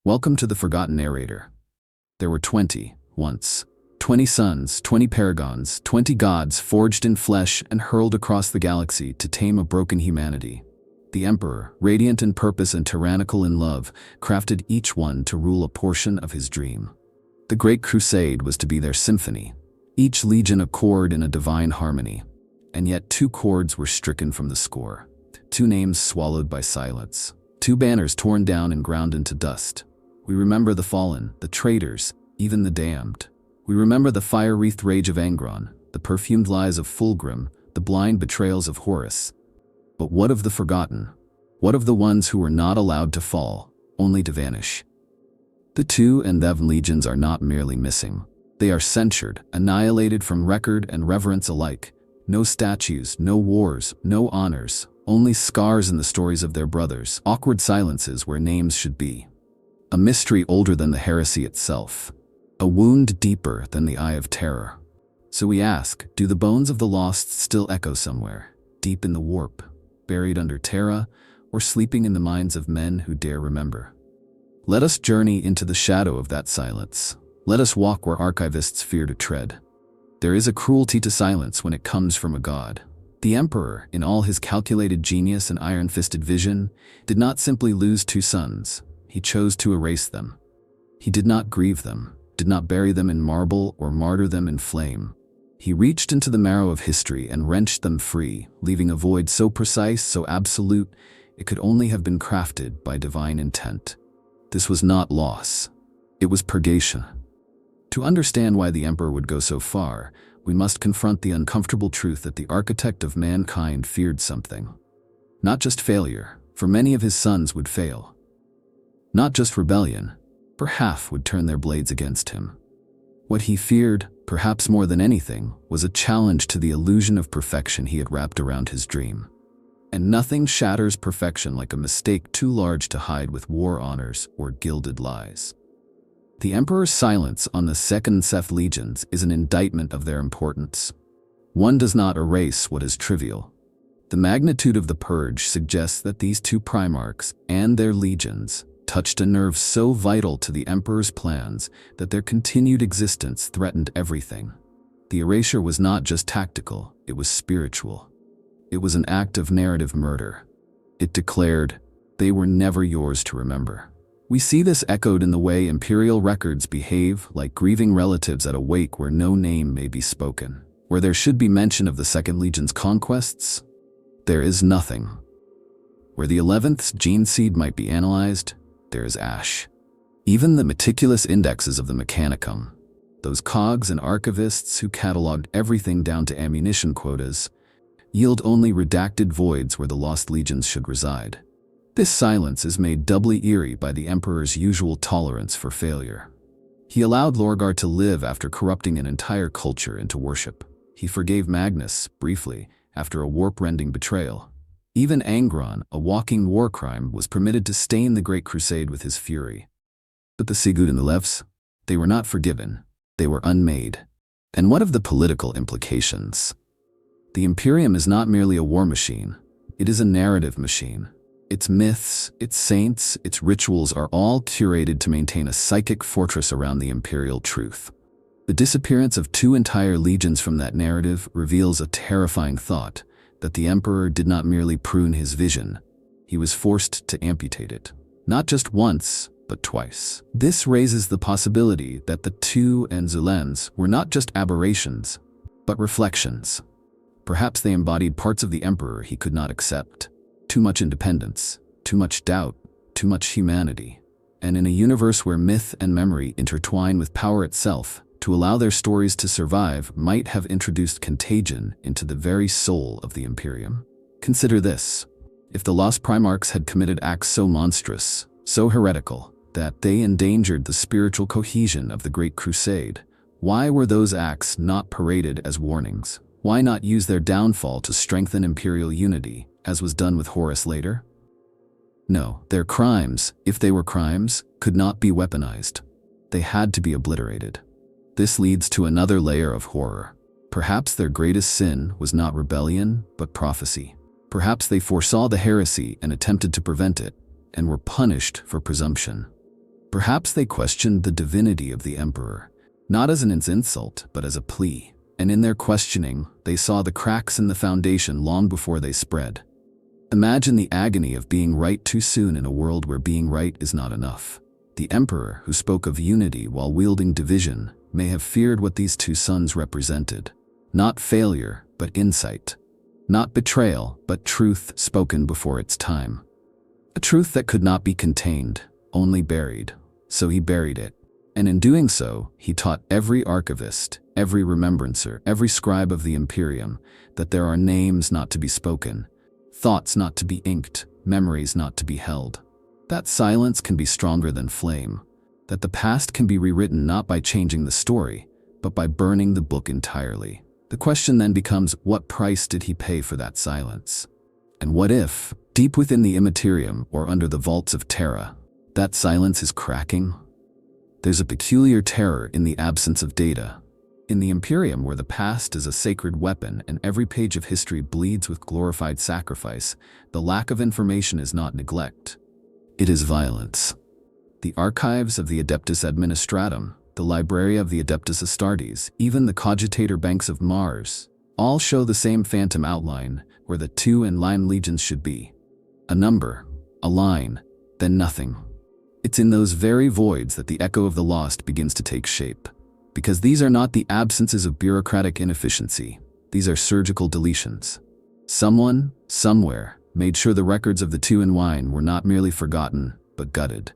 Welcome to the Forgotten Narrator. There were 20, once. 20 suns, 20 paragons, 20 gods forged in flesh and hurled across the galaxy to tame a broken humanity. The Emperor, radiant in purpose and tyrannical in love, crafted each one to rule a portion of his dream. The Great Crusade was to be their symphony, each legion a chord in a divine harmony. And yet 2 chords were stricken from the score, 2 names swallowed by silence, 2 banners torn down and ground into dust. We remember the fallen, the traitors, even the damned. We remember the fire-wreathed rage of Angron, the perfumed lies of Fulgrim, the blind betrayals of Horus. But what of the forgotten? What of the ones who were not allowed to fall, only to vanish? The 2 and them legions are not merely missing. They are censured, annihilated from record and reverence alike. No statues, no wars, no honors, only scars in the stories of their brothers, awkward silences where names should be. A mystery older than the heresy itself. A wound deeper than the Eye of Terror. So we ask, do the bones of the lost still echo somewhere, deep in the warp, buried under Terra, or sleeping in the minds of men who dare remember? Let us journey into the shadow of that silence. Let us walk where archivists fear to tread. There is a cruelty to silence when it comes from a god. The Emperor, in all his calculated genius and iron-fisted vision, did not simply lose 2 sons. He chose to erase them. He did not grieve them, did not bury them in marble or martyr them in flame. He reached into the marrow of history and wrenched them free, leaving a void so precise, so absolute, it could only have been crafted by divine intent. This was not loss. It was purgation. To understand why the Emperor would go so far, we must confront the uncomfortable truth that the architect of mankind feared something. Not just failure, for many of his sons would fail. Not just rebellion, for half would turn their blades against him. What he feared, perhaps more than anything, was a challenge to the illusion of perfection he had wrapped around his dream. And nothing shatters perfection like a mistake too large to hide with war honors or gilded lies. The Emperor's silence on the Second Seth legions is an indictment of their importance. One does not erase what is trivial. The magnitude of the purge suggests that these 2 Primarchs and their legions touched a nerve so vital to the Emperor's plans that their continued existence threatened everything. The erasure was not just tactical, it was spiritual. It was an act of narrative murder. It declared, they were never yours to remember. We see this echoed in the way imperial records behave like grieving relatives at a wake where no name may be spoken. Where there should be mention of the Second Legion's conquests, there is nothing. Where the 11th's gene seed might be analyzed, there is ash. Even the meticulous indexes of the Mechanicum, those cogs and archivists who cataloged everything down to ammunition quotas, yield only redacted voids where the lost legions should reside. This silence is made doubly eerie by the Emperor's usual tolerance for failure. He allowed Lorgar to live after corrupting an entire culture into worship. He forgave Magnus, briefly, after a warp-rending betrayal. Even Angron, a walking war crime, was permitted to stain the Great Crusade with his fury. But the Sigurd and the Lefs, they were not forgiven. They were unmade. And what of the political implications? The Imperium is not merely a war machine. It is a narrative machine. Its myths, its saints, its rituals are all curated to maintain a psychic fortress around the imperial truth. The disappearance of 2 entire legions from that narrative reveals a terrifying thought, that the Emperor did not merely prune his vision, he was forced to amputate it. Not just once, but twice. This raises the possibility that the 2 and Zulens were not just aberrations, but reflections. Perhaps they embodied parts of the Emperor he could not accept. Too much independence, too much doubt, too much humanity. And in a universe where myth and memory intertwine with power itself, to allow their stories to survive might have introduced contagion into the very soul of the Imperium. Consider this. If the Lost Primarchs had committed acts so monstrous, so heretical, that they endangered the spiritual cohesion of the Great Crusade, why were those acts not paraded as warnings? Why not use their downfall to strengthen Imperial unity, as was done with Horus later? No, their crimes, if they were crimes, could not be weaponized. They had to be obliterated. This leads to another layer of horror. Perhaps their greatest sin was not rebellion, but prophecy. Perhaps they foresaw the heresy and attempted to prevent it, and were punished for presumption. Perhaps they questioned the divinity of the emperor, not as an insult, but as a plea. And in their questioning, they saw the cracks in the foundation long before they spread. Imagine the agony of being right too soon in a world where being right is not enough. The emperor, who spoke of unity while wielding division, may have feared what these two sons represented. Not failure, but insight. Not betrayal, but truth spoken before its time. A truth that could not be contained, only buried. So he buried it. And in doing so, he taught every archivist, every remembrancer, every scribe of the Imperium, that there are names not to be spoken, thoughts not to be inked, memories not to be held. That silence can be stronger than flame, that the past can be rewritten not by changing the story, but by burning the book entirely. The question then becomes, what price did he pay for that silence? And what if, deep within the Immaterium or under the vaults of Terra, that silence is cracking? There's a peculiar terror in the absence of data. In the Imperium, where the past is a sacred weapon and every page of history bleeds with glorified sacrifice, the lack of information is not neglect. It is violence. The archives of the Adeptus Administratum, the Library of the Adeptus Astartes, even the Cogitator Banks of Mars, all show the same phantom outline where the 2 and line legions should be. A number, a line, then nothing. It's in those very voids that the echo of the lost begins to take shape. Because these are not the absences of bureaucratic inefficiency. These are surgical deletions. Someone, somewhere, made sure the records of the 2 and wine were not merely forgotten, but gutted.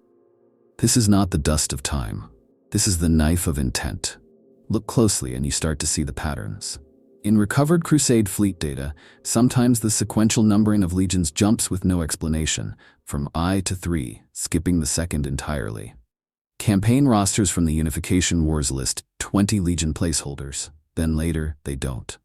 This is not the dust of time. This is the knife of intent. Look closely and you start to see the patterns. In recovered Crusade fleet data, sometimes the sequential numbering of legions jumps with no explanation, from I to 3, skipping the second entirely. Campaign rosters from the Unification Wars list 20 legion placeholders, then later they don't.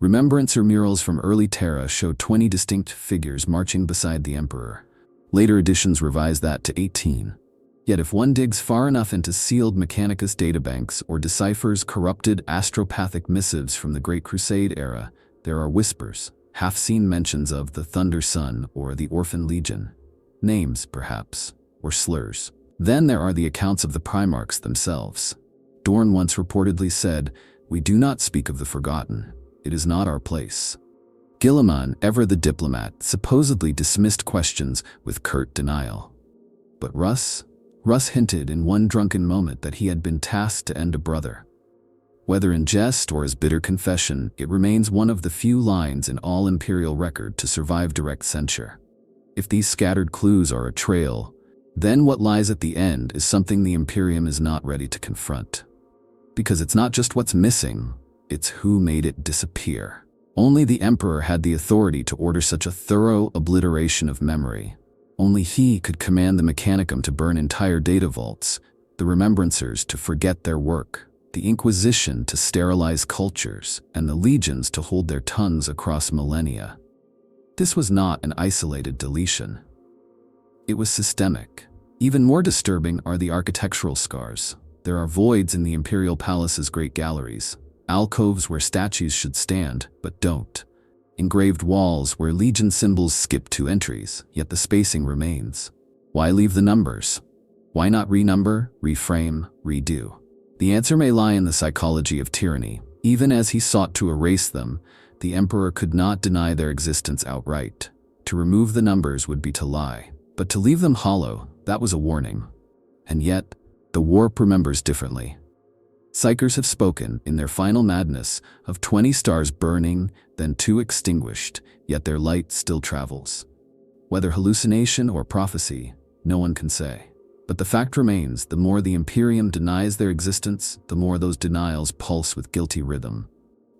Remembrancer murals from early Terra show 20 distinct figures marching beside the Emperor. Later editions revise that to 18. Yet if one digs far enough into sealed Mechanicus databanks or deciphers corrupted astropathic missives from the Great Crusade era, there are whispers, half-seen mentions of the Thunder Sun or the Orphan Legion. Names, perhaps, or slurs. Then there are the accounts of the Primarchs themselves. Dorn once reportedly said, "We do not speak of the forgotten. It is not our place." Guilliman, ever the diplomat, supposedly dismissed questions with curt denial. But Russ hinted in one drunken moment that he had been tasked to end a brother. Whether in jest or as bitter confession, it remains one of the few lines in all Imperial record to survive direct censure. If these scattered clues are a trail, then what lies at the end is something the Imperium is not ready to confront. Because it's not just what's missing, it's who made it disappear. Only the Emperor had the authority to order such a thorough obliteration of memory. Only he could command the Mechanicum to burn entire data vaults, the Remembrancers to forget their work, the Inquisition to sterilize cultures, and the legions to hold their tongues across millennia. This was not an isolated deletion. It was systemic. Even more disturbing are the architectural scars. There are voids in the Imperial Palace's great galleries, alcoves where statues should stand, but don't. Engraved walls where legion symbols skip 2 entries, yet the spacing remains. Why leave the numbers? Why not renumber, reframe, redo? The answer may lie in the psychology of tyranny. Even as he sought to erase them, the Emperor could not deny their existence outright. To remove the numbers would be to lie. But to leave them hollow, that was a warning. And yet, the warp remembers differently. Psychers have spoken, in their final madness, of 20 stars burning, then 2 extinguished, yet their light still travels. Whether hallucination or prophecy, no one can say. But the fact remains, the more the Imperium denies their existence, the more those denials pulse with guilty rhythm.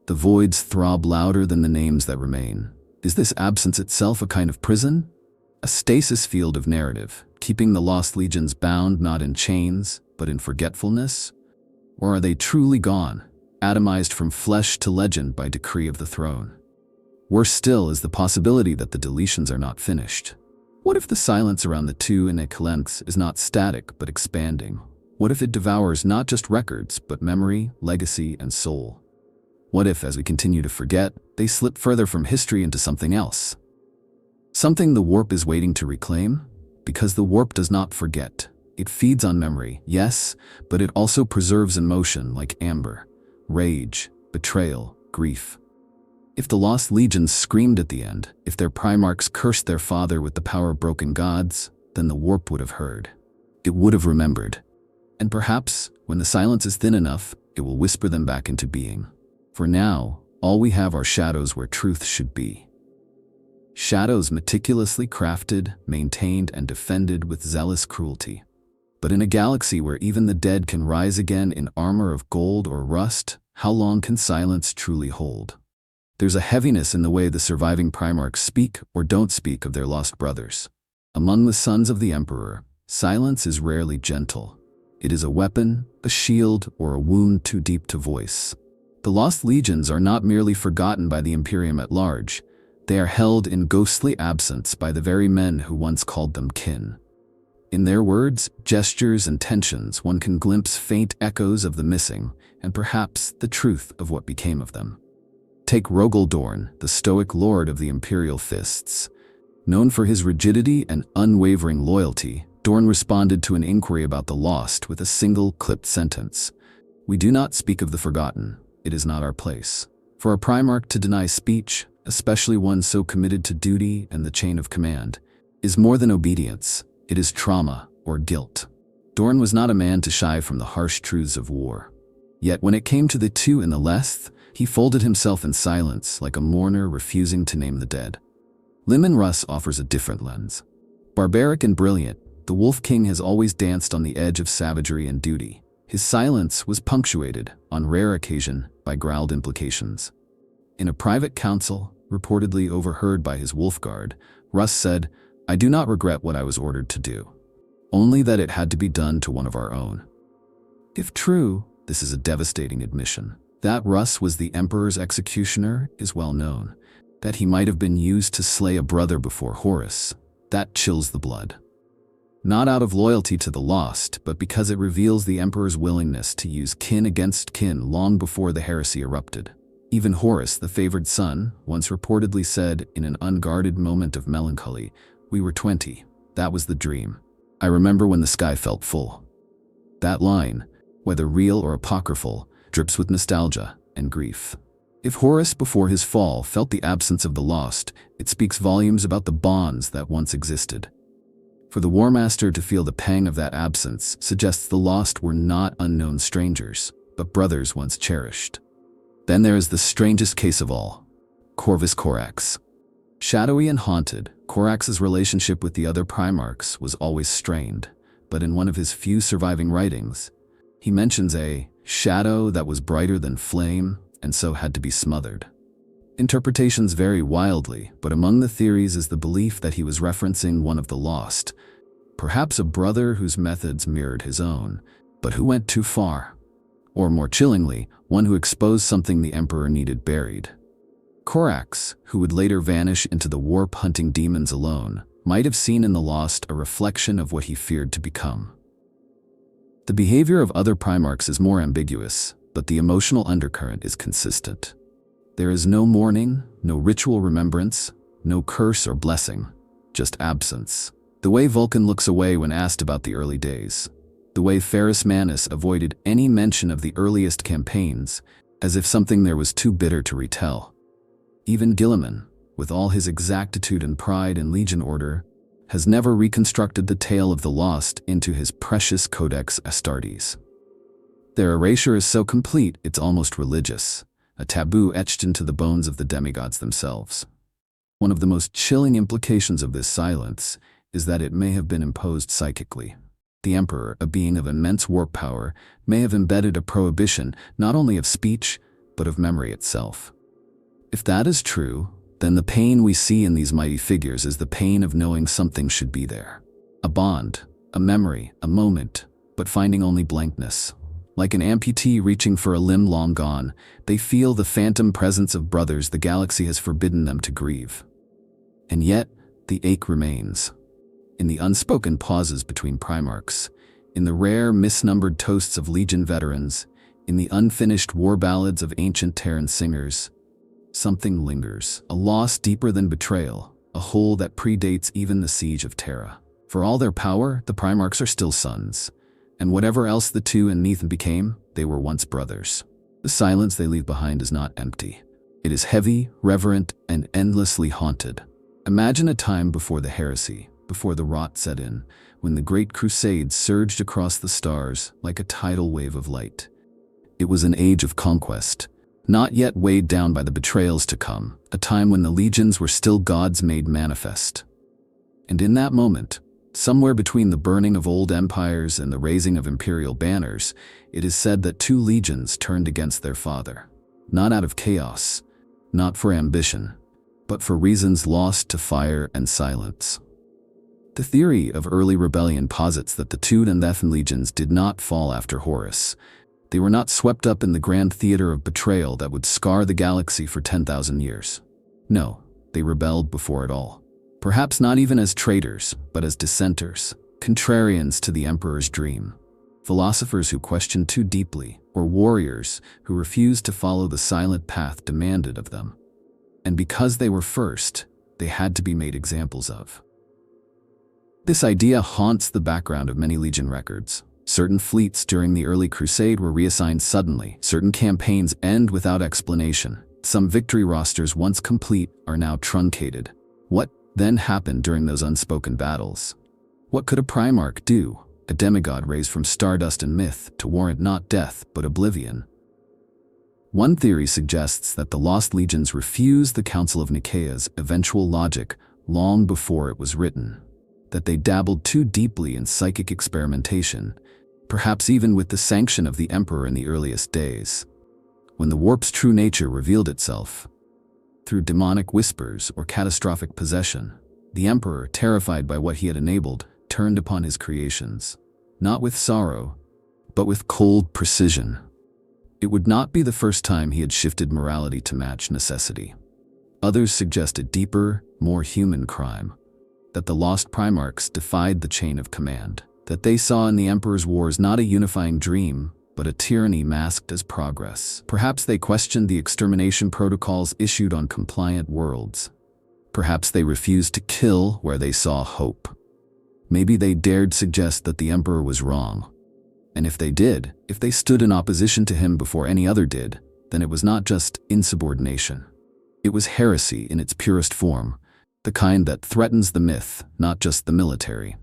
The voids throb louder than the names that remain. Is this absence itself a kind of prison? A stasis field of narrative, keeping the lost legions bound not in chains, but in forgetfulness? Or are they truly gone, atomized from flesh to legend by decree of the throne? Worse still is the possibility that the deletions are not finished. What if the silence around the 2 and Ecalenx is not static but expanding? What if it devours not just records, but memory, legacy, and soul? What if, as we continue to forget, they slip further from history into something else? Something the warp is waiting to reclaim? Because the warp does not forget. It feeds on memory, yes, but it also preserves emotion like amber, rage, betrayal, grief. If the lost legions screamed at the end, if their primarchs cursed their father with the power of broken gods, then the warp would have heard. It would have remembered. And perhaps, when the silence is thin enough, it will whisper them back into being. For now, all we have are shadows where truth should be. Shadows meticulously crafted, maintained, and defended with zealous cruelty. But in a galaxy where even the dead can rise again in armor of gold or rust, how long can silence truly hold? There's a heaviness in the way the surviving Primarchs speak or don't speak of their lost brothers. Among the sons of the Emperor, silence is rarely gentle. It is a weapon, a shield, or a wound too deep to voice. The lost legions are not merely forgotten by the Imperium at large. They are held in ghostly absence by the very men who once called them kin. In their words, gestures, and tensions, one can glimpse faint echoes of the missing, and perhaps the truth of what became of them. Take Rogel Dorn, the stoic lord of the Imperial Fists. Known for his rigidity and unwavering loyalty, Dorn responded to an inquiry about the lost with a single clipped sentence. "We do not speak of the forgotten. It is not our place." For a Primarch to deny speech, especially one so committed to duty and the chain of command, is more than obedience. It is trauma or guilt. Dorn was not a man to shy from the harsh truths of war. Yet when it came to the two in the Leth, he folded himself in silence like a mourner refusing to name the dead. Lyman Russ offers a different lens. Barbaric and brilliant, the Wolf King has always danced on the edge of savagery and duty. His silence was punctuated, on rare occasion, by growled implications. In a private council, reportedly overheard by his Wolf Guard, Russ said, "I do not regret what I was ordered to do. Only that it had to be done to one of our own." If true, this is a devastating admission. That Russ was the Emperor's executioner is well known. That he might have been used to slay a brother before Horus, that chills the blood. Not out of loyalty to the lost, but because it reveals the Emperor's willingness to use kin against kin long before the heresy erupted. Even Horus, the favored son, once reportedly said in an unguarded moment of melancholy, "We were 20. That was the dream. I remember when the sky felt full." That line, whether real or apocryphal, drips with nostalgia and grief. If Horus before his fall felt the absence of the lost, it speaks volumes about the bonds that once existed. For the War Master to feel the pang of that absence suggests the lost were not unknown strangers, but brothers once cherished. Then there is the strangest case of all, Corvus Corax. Shadowy and haunted, Corax's relationship with the other Primarchs was always strained, but in one of his few surviving writings, he mentions a shadow that was brighter than flame and so had to be smothered. Interpretations vary wildly, but among the theories is the belief that he was referencing one of the lost, perhaps a brother whose methods mirrored his own, but who went too far. Or more chillingly, one who exposed something the Emperor needed buried. Corax, who would later vanish into the warp-hunting demons alone, might have seen in the lost a reflection of what he feared to become. The behavior of other Primarchs is more ambiguous, but the emotional undercurrent is consistent. There is no mourning, no ritual remembrance, no curse or blessing, just absence. The way Vulcan looks away when asked about the early days. The way Ferrus Manus avoided any mention of the earliest campaigns, as if something there was too bitter to retell. Even Guilliman, with all his exactitude and pride in Legion order, has never reconstructed the tale of the lost into his precious Codex Astartes. Their erasure is so complete it's almost religious, a taboo etched into the bones of the demigods themselves. One of the most chilling implications of this silence is that it may have been imposed psychically. The Emperor, a being of immense warp power, may have embedded a prohibition not only of speech, but of memory itself. If that is true, then the pain we see in these mighty figures is the pain of knowing something should be there. A bond, a memory, a moment, but finding only blankness. Like an amputee reaching for a limb long gone, they feel the phantom presence of brothers the galaxy has forbidden them to grieve. And yet, the ache remains. In the unspoken pauses between Primarchs, in the rare misnumbered toasts of Legion veterans, in the unfinished war ballads of ancient Terran singers, something lingers, a loss deeper than betrayal, a hole that predates even the siege of Terra. For all their power, the Primarchs are still sons. And whatever else the two and Nethan became, they were once brothers. The silence they leave behind is not empty. It is heavy, reverent, and endlessly haunted. Imagine a time before the heresy, before the rot set in, when the Great Crusade surged across the stars like a tidal wave of light. It was an age of conquest, not yet weighed down by the betrayals to come, a time when the legions were still gods made manifest. And in that moment, somewhere between the burning of old empires and the raising of imperial banners, it is said that two legions turned against their father. Not out of chaos, not for ambition, but for reasons lost to fire and silence. The theory of early rebellion posits that the Tued and Thethan legions did not fall after Horus. They were not swept up in the grand theater of betrayal that would scar the galaxy for 10,000 years. No, they rebelled before it all. Perhaps not even as traitors, but as dissenters, contrarians to the Emperor's dream. Philosophers who questioned too deeply, or warriors who refused to follow the silent path demanded of them. And because they were first, they had to be made examples of. This idea haunts the background of many Legion records. Certain fleets during the early Crusade were reassigned suddenly. Certain campaigns end without explanation. Some victory rosters once complete are now truncated. What then happened during those unspoken battles? What could a Primarch do, a demigod raised from stardust and myth, to warrant not death but oblivion? One theory suggests that the Lost Legions refused the Council of Nicaea's eventual logic long before it was written, that they dabbled too deeply in psychic experimentation, perhaps even with the sanction of the Emperor in the earliest days. When the warp's true nature revealed itself, through demonic whispers or catastrophic possession, the Emperor, terrified by what he had enabled, turned upon his creations, not with sorrow, but with cold precision. It would not be the first time he had shifted morality to match necessity. Others suggest a deeper, more human crime, that the lost Primarchs defied the chain of command, that they saw in the Emperor's wars not a unifying dream, but a tyranny masked as progress. Perhaps they questioned the extermination protocols issued on compliant worlds. Perhaps they refused to kill where they saw hope. Maybe they dared suggest that the Emperor was wrong. And if they did, if they stood in opposition to him before any other did, then it was not just insubordination. It was heresy in its purest form, the kind that threatens the myth, not just the military.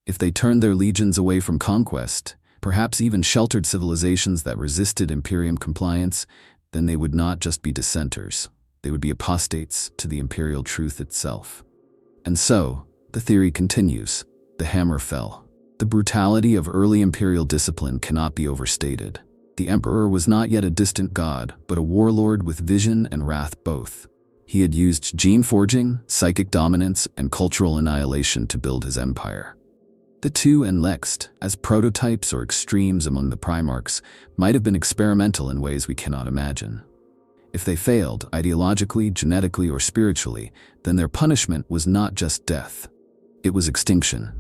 If they turned their legions away from conquest, perhaps even sheltered civilizations that resisted Imperium compliance, then they would not just be dissenters, they would be apostates to the imperial truth itself. And so, the theory continues, the hammer fell. The brutality of early imperial discipline cannot be overstated. The Emperor was not yet a distant god, but a warlord with vision and wrath both. He had used gene forging, psychic dominance, and cultural annihilation to build his empire. The two and Lext, as prototypes or extremes among the Primarchs, might have been experimental in ways we cannot imagine. If they failed, ideologically, genetically, or spiritually, then their punishment was not just death. It was extinction.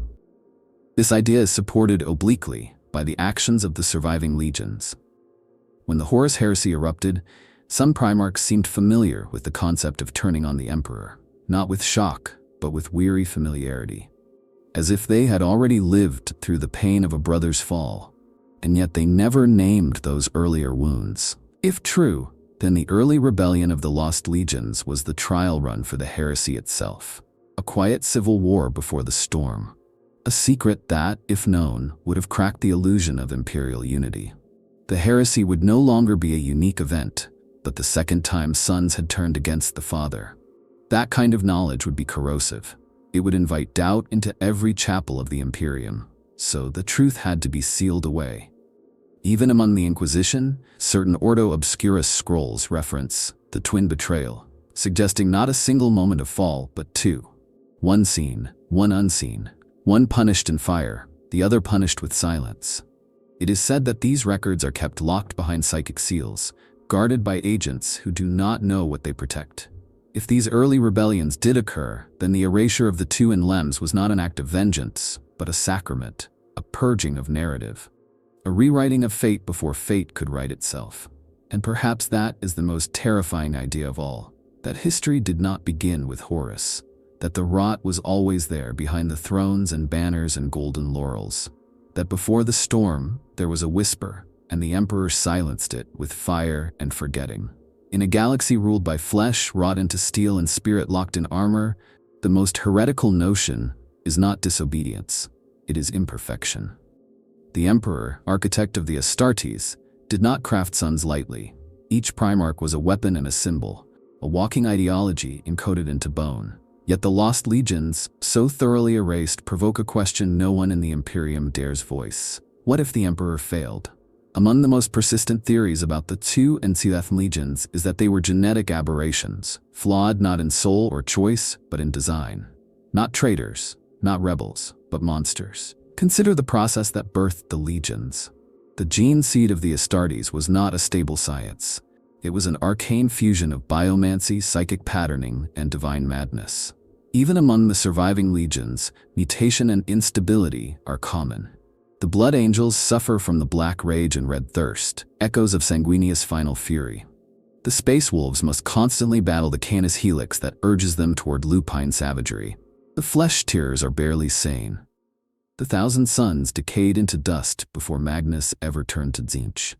This idea is supported obliquely by the actions of the surviving legions. When the Horus heresy erupted, some Primarchs seemed familiar with the concept of turning on the Emperor, not with shock, but with weary familiarity, as if they had already lived through the pain of a brother's fall, and yet they never named those earlier wounds. If true, then the early rebellion of the Lost Legions was the trial run for the heresy itself, a quiet civil war before the storm. A secret that, if known, would have cracked the illusion of imperial unity. The heresy would no longer be a unique event, but the second time sons had turned against the father. That kind of knowledge would be corrosive. It would invite doubt into every chapel of the Imperium, so the truth had to be sealed away. Even among the Inquisition, certain Ordo Obscurus scrolls reference the twin betrayal, suggesting not a single moment of fall, but two. One seen, one unseen. One punished in fire, the other punished with silence. It is said that these records are kept locked behind psychic seals, guarded by agents who do not know what they protect. If these early rebellions did occur, then the erasure of the two in Lems was not an act of vengeance, but a sacrament, a purging of narrative, a rewriting of fate before fate could write itself. And perhaps that is the most terrifying idea of all, that history did not begin with Horus, that the rot was always there behind the thrones and banners and golden laurels, that before the storm there was a whisper, and the emperor silenced it with fire and forgetting. In a galaxy ruled by flesh, wrought into steel, and spirit locked in armor, the most heretical notion is not disobedience, it is imperfection. The emperor, architect of the Astartes, did not craft suns lightly. Each Primarch was a weapon and a symbol, a walking ideology encoded into bone. Yet the lost legions, so thoroughly erased, provoke a question no one in the Imperium dares voice. What if the emperor failed? Among the most persistent theories about the two Ensiath legions is that they were genetic aberrations, flawed not in soul or choice, but in design. Not traitors, not rebels, but monsters. Consider the process that birthed the legions. The gene seed of the Astartes was not a stable science. It was an arcane fusion of biomancy, psychic patterning, and divine madness. Even among the surviving legions, mutation and instability are common. The Blood Angels suffer from the Black Rage and Red Thirst, echoes of Sanguinius' final fury. The Space Wolves must constantly battle the Canis Helix that urges them toward lupine savagery. The Flesh Tearers are barely sane. The Thousand Suns decayed into dust before Magnus ever turned to Tzeentch.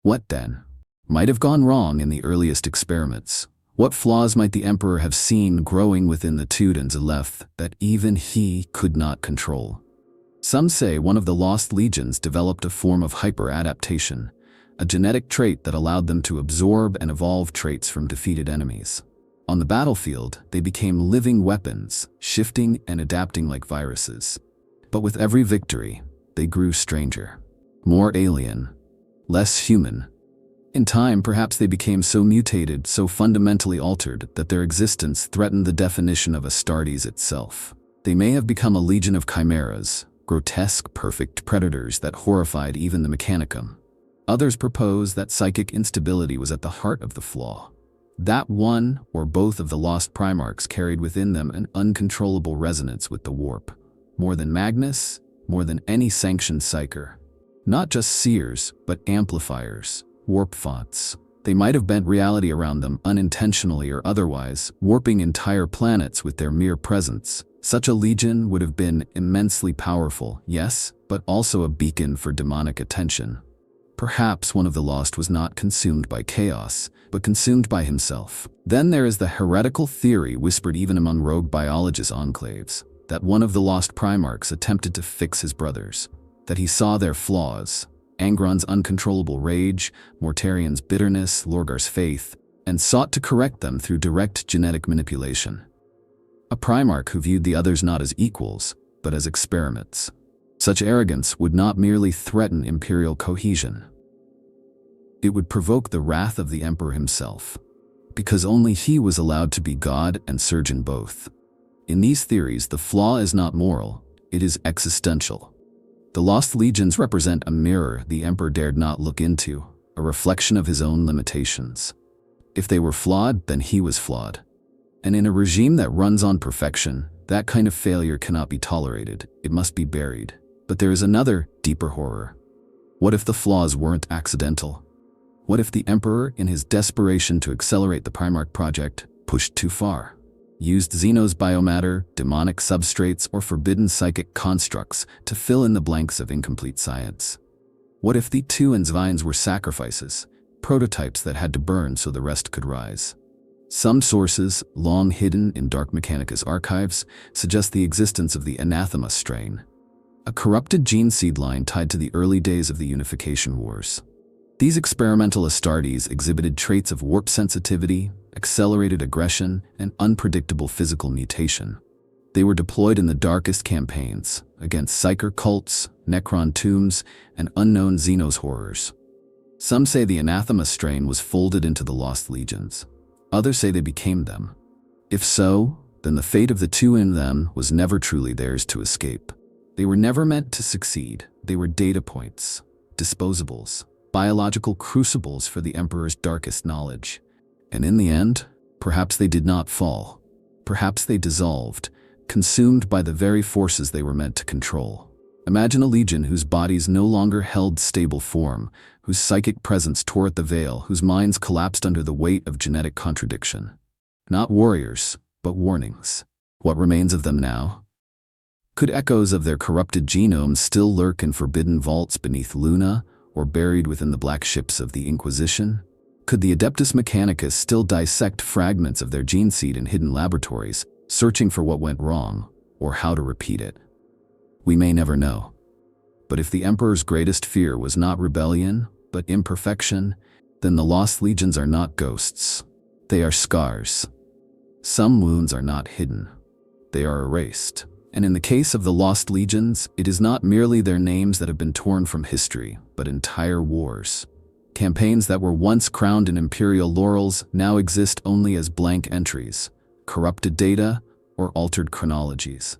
What then might have gone wrong in the earliest experiments? What flaws might the Emperor have seen growing within the Teutons Aleph that even he could not control? Some say one of the lost legions developed a form of hyper-adaptation, a genetic trait that allowed them to absorb and evolve traits from defeated enemies. On the battlefield, they became living weapons, shifting and adapting like viruses. But with every victory, they grew stranger, more alien, less human. In time, perhaps they became so mutated, so fundamentally altered, that their existence threatened the definition of Astartes itself. They may have become a legion of chimeras, grotesque, perfect predators that horrified even the Mechanicum. Others propose that psychic instability was at the heart of the flaw. That one or both of the lost Primarchs carried within them an uncontrollable resonance with the warp. More than Magnus, more than any sanctioned psyker. Not just seers, but amplifiers, warp fonts. They might have bent reality around them unintentionally or otherwise, warping entire planets with their mere presence. Such a legion would have been immensely powerful, yes, but also a beacon for demonic attention. Perhaps one of the lost was not consumed by chaos, but consumed by himself. Then there is the heretical theory whispered even among rogue biologist enclaves, that one of the lost Primarchs attempted to fix his brothers, that he saw their flaws, Angron's uncontrollable rage, Mortarian's bitterness, Lorgar's faith, and sought to correct them through direct genetic manipulation. A Primarch who viewed the others not as equals, but as experiments. Such arrogance would not merely threaten imperial cohesion. It would provoke the wrath of the Emperor himself, because only he was allowed to be God and surgeon both. In these theories, the flaw is not moral, it is existential. The lost legions represent a mirror the Emperor dared not look into, a reflection of his own limitations. If they were flawed, then he was flawed. And in a regime that runs on perfection, that kind of failure cannot be tolerated, it must be buried. But there is another, deeper horror. What if the flaws weren't accidental? What if the Emperor, in his desperation to accelerate the Primarch project, pushed too far? Used Xeno's biomatter, demonic substrates, or forbidden psychic constructs to fill in the blanks of incomplete science? What if the Teutons vines were sacrifices, prototypes that had to burn so the rest could rise? Some sources, long hidden in Dark Mechanicus archives, suggest the existence of the anathema strain, a corrupted gene seed line tied to the early days of the Unification Wars. These experimental Astartes exhibited traits of warp sensitivity, accelerated aggression, and unpredictable physical mutation. They were deployed in the darkest campaigns, against Psyker cults, Necron tombs, and unknown Xenos horrors. Some say the anathema strain was folded into the Lost Legions. Others say they became them. If so, then the fate of the two in them was never truly theirs to escape. They were never meant to succeed. They were data points, disposables, biological crucibles for the Emperor's darkest knowledge. And in the end, perhaps they did not fall. Perhaps they dissolved, consumed by the very forces they were meant to control. Imagine a legion whose bodies no longer held stable form, whose psychic presence tore at the veil, whose minds collapsed under the weight of genetic contradiction. Not warriors, but warnings. What remains of them now? Could echoes of their corrupted genomes still lurk in forbidden vaults beneath Luna, or buried within the black ships of the Inquisition? Could the Adeptus Mechanicus still dissect fragments of their gene seed in hidden laboratories, searching for what went wrong, or how to repeat it? We may never know. But if the Emperor's greatest fear was not rebellion, but imperfection, then the Lost Legions are not ghosts. They are scars. Some wounds are not hidden. They are erased. And in the case of the Lost Legions, it is not merely their names that have been torn from history, but entire wars. Campaigns that were once crowned in imperial laurels now exist only as blank entries, corrupted data, or altered chronologies.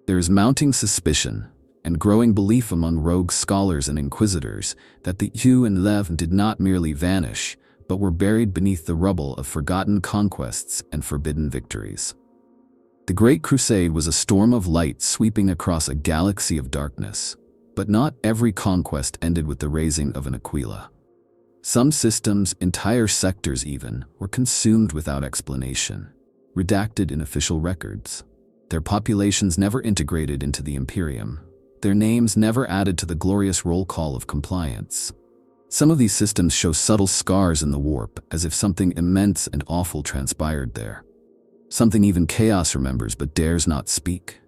There is mounting suspicion and growing belief among rogue scholars and inquisitors that the Yu and Lev did not merely vanish, but were buried beneath the rubble of forgotten conquests and forbidden victories. The Great Crusade was a storm of light sweeping across a galaxy of darkness, but not every conquest ended with the raising of an Aquila. Some systems, entire sectors even, were consumed without explanation, redacted in official records. Their populations never integrated into the Imperium, their names never added to the glorious roll call of compliance. Some of these systems show subtle scars in the warp, as if something immense and awful transpired there. Something even Chaos remembers but dares not speak.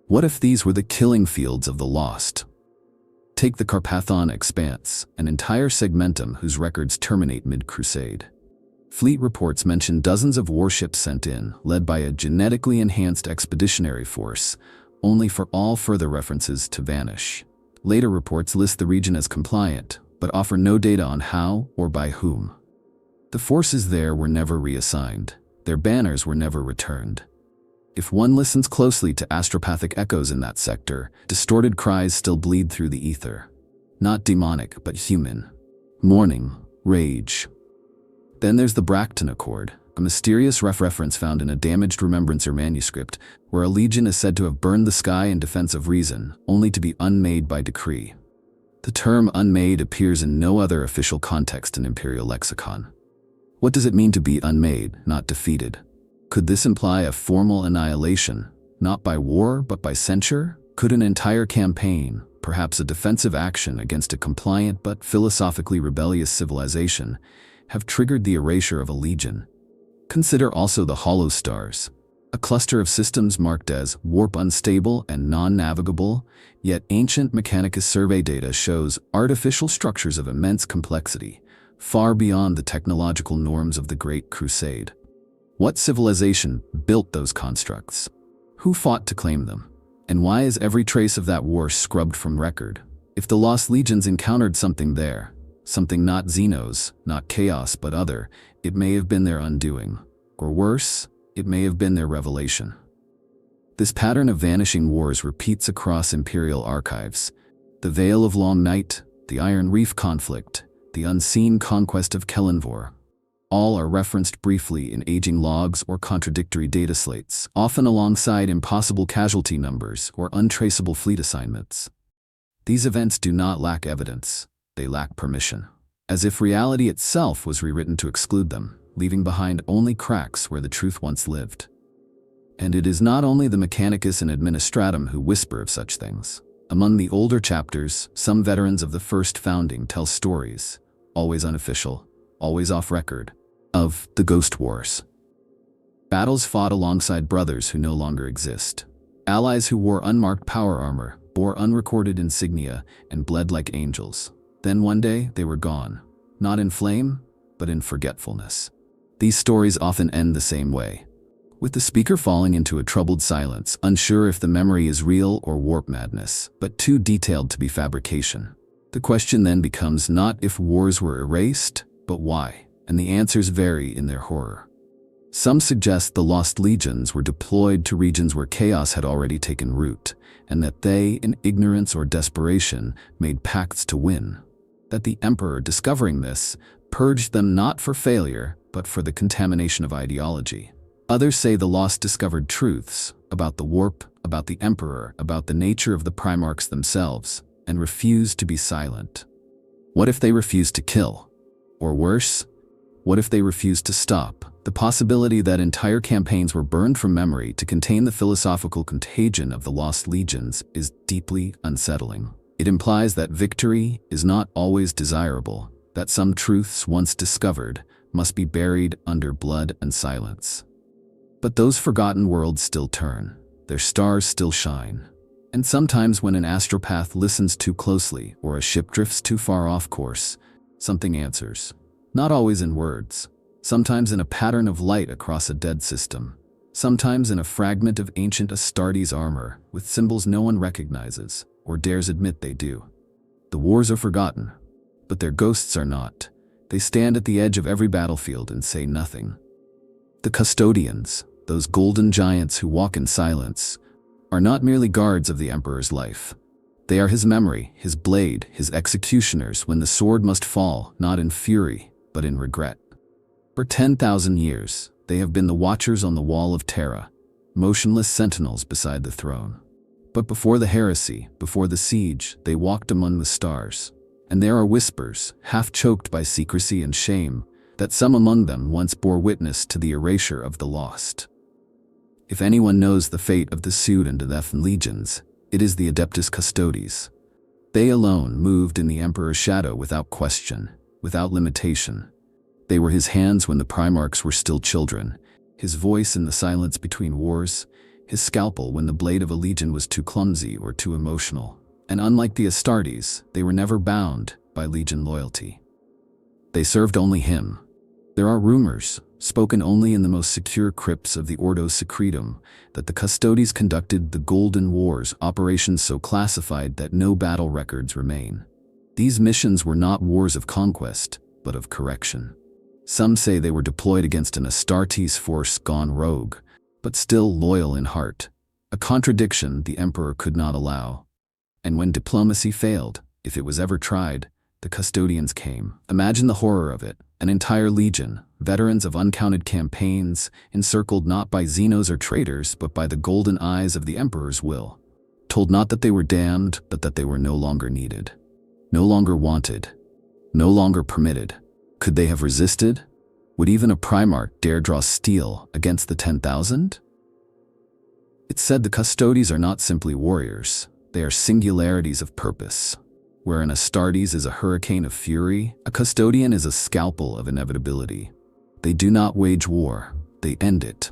What if these were the killing fields of the lost? Take the Carpathon Expanse, an entire segmentum whose records terminate mid-crusade. Fleet reports mention dozens of warships sent in, led by a genetically enhanced expeditionary force, only for all further references to vanish. Later reports list the region as compliant, but offer no data on how or by whom. The forces there were never reassigned. Their banners were never returned. If one listens closely to astropathic echoes in that sector, distorted cries still bleed through the ether. Not demonic, but human. Mourning, rage. Then there's the Bracton Accord, a mysterious reference found in a damaged Remembrancer manuscript, where a legion is said to have burned the sky in defense of reason, only to be unmade by decree. The term unmade appears in no other official context in Imperial lexicon. What does it mean to be unmade, not defeated? Could this imply a formal annihilation, not by war but by censure? Could an entire campaign, perhaps a defensive action against a compliant but philosophically rebellious civilization, have triggered the erasure of a legion? Consider also the Hollow Stars, a cluster of systems marked as warp unstable and non-navigable, yet ancient Mechanicus survey data shows artificial structures of immense complexity, far beyond the technological norms of the Great Crusade. What civilization built those constructs? Who fought to claim them? And why is every trace of that war scrubbed from record? If the Lost Legions encountered something there, something not Xenos, not Chaos but other, it may have been their undoing. Or worse, it may have been their revelation. This pattern of vanishing wars repeats across Imperial archives. The Veil of Long Night, the Iron Reef conflict, the unseen conquest of Kellenvor. All are referenced briefly in aging logs or contradictory data slates, often alongside impossible casualty numbers or untraceable fleet assignments. These events do not lack evidence, they lack permission, as if reality itself was rewritten to exclude them, leaving behind only cracks where the truth once lived. And it is not only the Mechanicus and Administratum who whisper of such things. Among the older chapters, some veterans of the first founding tell stories, always unofficial, always off record, of the Ghost Wars. Battles fought alongside brothers who no longer exist. Allies who wore unmarked power armor, bore unrecorded insignia, and bled like angels. Then one day, they were gone. Not in flame, but in forgetfulness. These stories often end the same way, with the speaker falling into a troubled silence, unsure if the memory is real or warp madness, but too detailed to be fabrication. The question then becomes not if wars were erased, but why, and the answers vary in their horror. Some suggest the Lost Legions were deployed to regions where chaos had already taken root, and that they, in ignorance or desperation, made pacts to win. That the Emperor, discovering this, purged them not for failure, but for the contamination of ideology. Others say the Lost discovered truths about the warp, about the Emperor, about the nature of the Primarchs themselves, and refused to be silent. What if they refused to kill? Or worse, What if they refused to stop? The possibility that entire campaigns were burned from memory to contain the philosophical contagion of the lost legions is deeply unsettling. It implies that victory is not always desirable, that some truths once discovered must be buried under blood and silence. But those forgotten worlds still turn, their stars still shine. And sometimes when an astropath listens too closely or a ship drifts too far off course, something answers. Not always in words, sometimes in a pattern of light across a dead system, sometimes in a fragment of ancient Astartes armor with symbols no one recognizes or dares admit they do. The wars are forgotten, but their ghosts are not. They stand at the edge of every battlefield and say nothing. The custodians, those golden giants who walk in silence, are not merely guards of the Emperor's life. They are his memory, his blade, his executioners when the sword must fall, not in fury, but in regret. For 10,000 years, they have been the watchers on the wall of Terra, motionless sentinels beside the throne. But before the heresy, before the siege, they walked among the stars. And there are whispers, half choked by secrecy and shame, that some among them once bore witness to the erasure of the lost. If anyone knows the fate of the Pseudo-Nethan legions, it is the Adeptus Custodes. They alone moved in the Emperor's shadow without question, without limitation. They were his hands when the Primarchs were still children, his voice in the silence between wars, his scalpel when the blade of a legion was too clumsy or too emotional. And unlike the Astartes, they were never bound by legion loyalty. They served only him. There are rumors, spoken only in the most secure crypts of the Ordo Secretum, that the Custodes conducted the Golden Wars, operations so classified that no battle records remain. These missions were not wars of conquest, but of correction. Some say they were deployed against an Astartes force gone rogue, but still loyal in heart, a contradiction the Emperor could not allow. And when diplomacy failed, if it was ever tried, the custodians came. Imagine the horror of it, an entire legion, veterans of uncounted campaigns, encircled not by Xenos or traitors, but by the golden eyes of the Emperor's will. Told not that they were damned, but that they were no longer needed. No longer wanted. No longer permitted. Could they have resisted? Would even a Primarch dare draw steel against the 10,000? It's said the Custodes are not simply warriors. They are singularities of purpose. Where an Astartes is a hurricane of fury, a Custodian is a scalpel of inevitability. They do not wage war, they end it.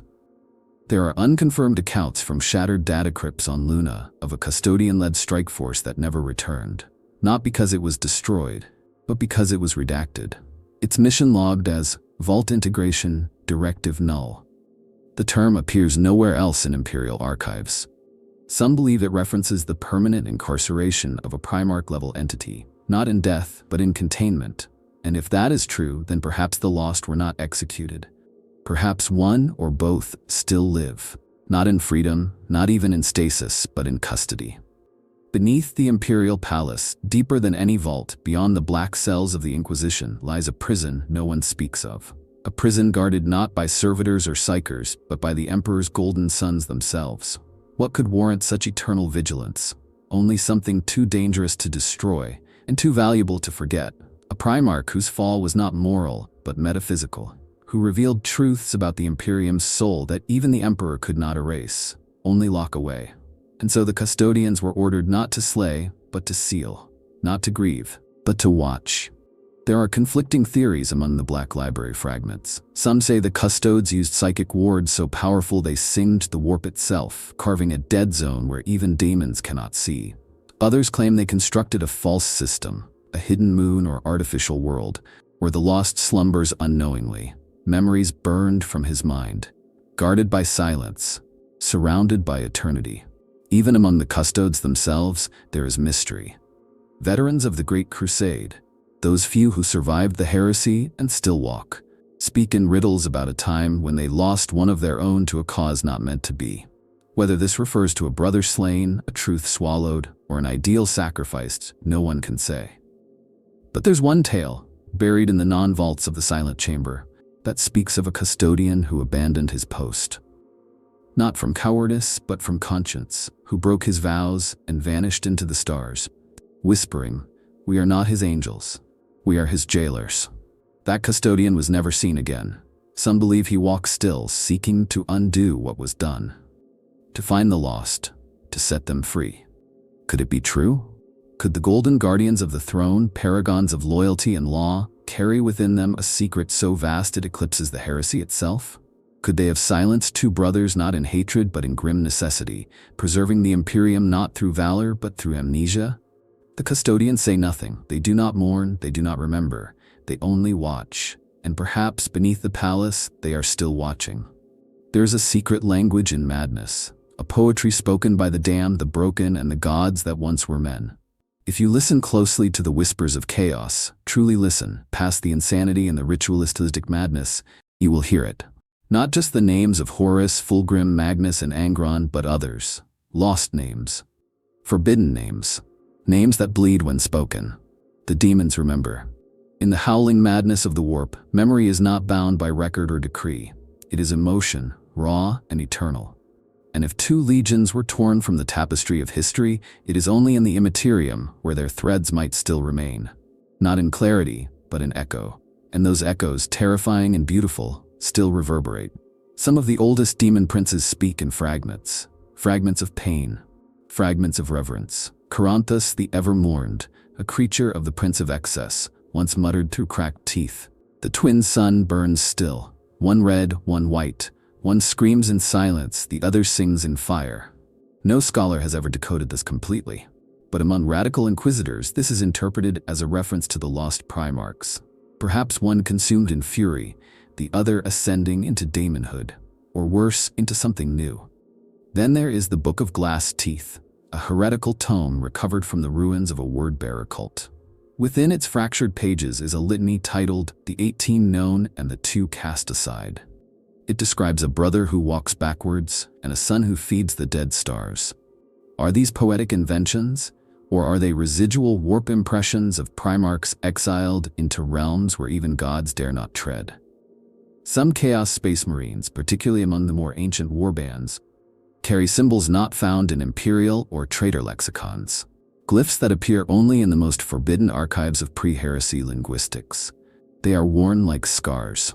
There are unconfirmed accounts from shattered data crypts on Luna of a Custodian-led strike force that never returned. Not because it was destroyed, but because it was redacted. Its mission logged as Vault Integration Directive Null. The term appears nowhere else in Imperial archives. Some believe it references the permanent incarceration of a Primarch-level entity, not in death, but in containment. And if that is true, then perhaps the lost were not executed. Perhaps one or both still live, not in freedom, not even in stasis, but in custody. Beneath the Imperial Palace, deeper than any vault, beyond the black cells of the Inquisition, lies a prison no one speaks of. A prison guarded not by servitors or psychers, but by the Emperor's golden sons themselves. What could warrant such eternal vigilance? Only something too dangerous to destroy, and too valuable to forget. A Primarch whose fall was not moral, but metaphysical, who revealed truths about the Imperium's soul that even the Emperor could not erase, only lock away. And so the Custodians were ordered not to slay, but to seal, not to grieve, but to watch. There are conflicting theories among the Black Library fragments. Some say the Custodes used psychic wards so powerful they singed the warp itself, carving a dead zone where even demons cannot see. Others claim they constructed a false system, a hidden moon or artificial world, where the lost slumbers unknowingly, memories burned from his mind, guarded by silence, surrounded by eternity. Even among the Custodes themselves, there is mystery. Veterans of the Great Crusade, those few who survived the heresy and still walk, speak in riddles about a time when they lost one of their own to a cause not meant to be. Whether this refers to a brother slain, a truth swallowed, or an ideal sacrificed, no one can say. But there's one tale, buried in the non-vaults of the Silent Chamber, that speaks of a custodian who abandoned his post. Not from cowardice, but from conscience, who broke his vows and vanished into the stars, whispering, "We are not his angels, we are his jailers." That custodian was never seen again. Some believe he walks still, seeking to undo what was done, to find the lost, to set them free. Could it be true? Could the golden guardians of the throne, paragons of loyalty and law, carry within them a secret so vast it eclipses the heresy itself? Could they have silenced two brothers not in hatred but in grim necessity, preserving the Imperium not through valor but through amnesia? The custodians say nothing. They do not mourn, they do not remember. They only watch. And perhaps beneath the palace, they are still watching. There is a secret language in madness, a poetry spoken by the damned, the broken, and the gods that once were men. If you listen closely to the whispers of chaos, truly listen, past the insanity and the ritualistic madness, you will hear it. Not just the names of Horus, Fulgrim, Magnus, and Angron, but others. Lost names. Forbidden names. Names that bleed when spoken. The demons remember. In the howling madness of the warp, memory is not bound by record or decree. It is emotion, raw and eternal. And if two legions were torn from the tapestry of history, it is only in the immaterium where their threads might still remain. Not in clarity, but in echo. And those echoes, terrifying and beautiful, still reverberate. Some of the oldest demon princes speak in fragments. Fragments of pain. Fragments of reverence. Caranthus, the ever-mourned, a creature of the Prince of Excess, once muttered through cracked teeth. The twin sun burns still. One red, one white. One screams in silence, the other sings in fire. No scholar has ever decoded this completely. But among radical inquisitors, this is interpreted as a reference to the lost Primarchs. Perhaps one consumed in fury, the other ascending into daemonhood, or worse, into something new. Then there is the Book of Glass Teeth, a heretical tome recovered from the ruins of a word-bearer cult. Within its fractured pages is a litany titled The 18 Known and the 2 Cast Aside. It describes a brother who walks backwards and a son who feeds the dead stars. Are these poetic inventions, or are they residual warp impressions of Primarchs exiled into realms where even gods dare not tread? Some Chaos Space Marines, particularly among the more ancient warbands, carry symbols not found in imperial or traitor lexicons, glyphs that appear only in the most forbidden archives of pre-heresy linguistics. They are worn like scars.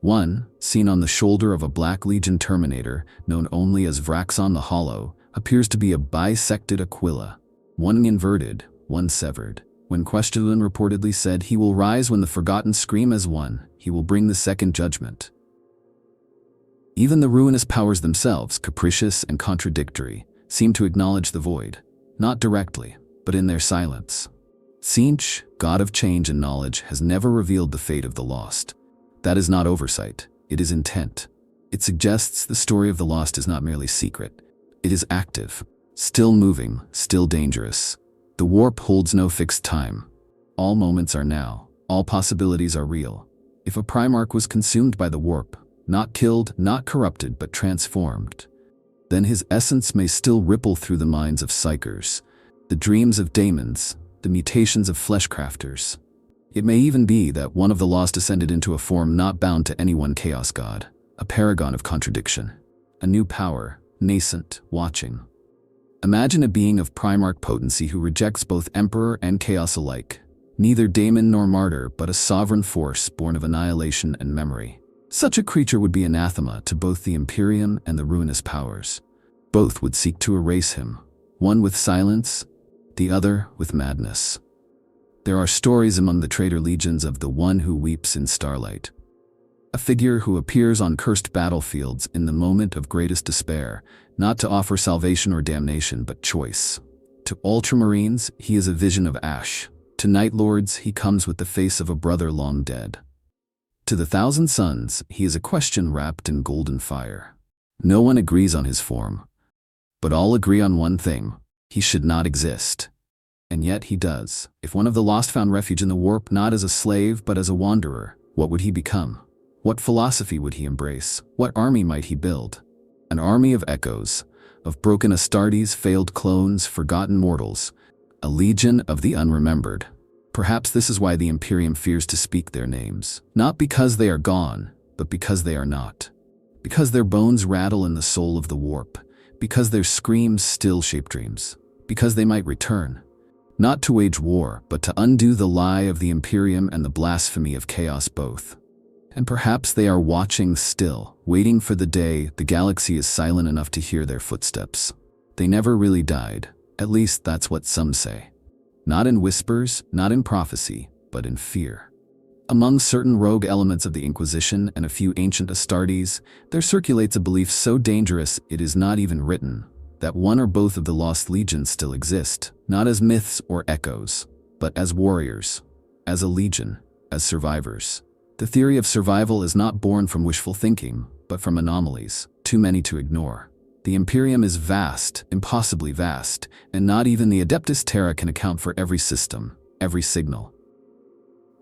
One, seen on the shoulder of a Black Legion Terminator, known only as Vraxon the Hollow, appears to be a bisected Aquila, one inverted, one severed. When questioned, reportedly said, "He will rise when the Forgotten scream as one, he will bring the second judgment." Even the ruinous powers themselves, capricious and contradictory, seem to acknowledge the void, not directly, but in their silence. Tzeentch, god of change and knowledge, has never revealed the fate of the lost. That is not oversight, it is intent. It suggests the story of the lost is not merely secret. It is active, still moving, still dangerous. The warp holds no fixed time. All moments are now, all possibilities are real. If a Primarch was consumed by the warp, not killed, not corrupted, but transformed, then his essence may still ripple through the minds of psychers, the dreams of daemons, the mutations of fleshcrafters. It may even be that one of the lost descended into a form not bound to any one chaos god, a paragon of contradiction, a new power, nascent, watching. Imagine a being of Primarch potency who rejects both Emperor and Chaos alike, neither daemon nor martyr, but a sovereign force born of annihilation and memory. Such a creature would be anathema to both the Imperium and the ruinous powers. Both would seek to erase him, one with silence, the other with madness. There are stories among the traitor legions of the one who weeps in starlight, a figure who appears on cursed battlefields in the moment of greatest despair, not to offer salvation or damnation, but choice. To Ultramarines, he is a vision of ash. To Night Lords, he comes with the face of a brother long dead. To the Thousand Suns, he is a question wrapped in golden fire. No one agrees on his form, but all agree on one thing: he should not exist. And yet he does. If one of the lost found refuge in the warp not as a slave but as a wanderer, what would he become? What philosophy would he embrace? What army might he build? An army of echoes, of broken Astartes, failed clones, forgotten mortals, a legion of the unremembered. Perhaps this is why the Imperium fears to speak their names. Not because they are gone, but because they are not. Because their bones rattle in the soul of the warp. Because their screams still shape dreams. Because they might return. Not to wage war, but to undo the lie of the Imperium and the blasphemy of chaos both. And perhaps they are watching still, waiting for the day the galaxy is silent enough to hear their footsteps. They never really died, at least that's what some say. Not in whispers, not in prophecy, but in fear. Among certain rogue elements of the Inquisition and a few ancient Astartes, there circulates a belief so dangerous it is not even written, that one or both of the lost legions still exist, not as myths or echoes, but as warriors, as a legion, as survivors. The theory of survival is not born from wishful thinking, but from anomalies, too many to ignore. The Imperium is vast, impossibly vast, and not even the Adeptus Terra can account for every system, every signal.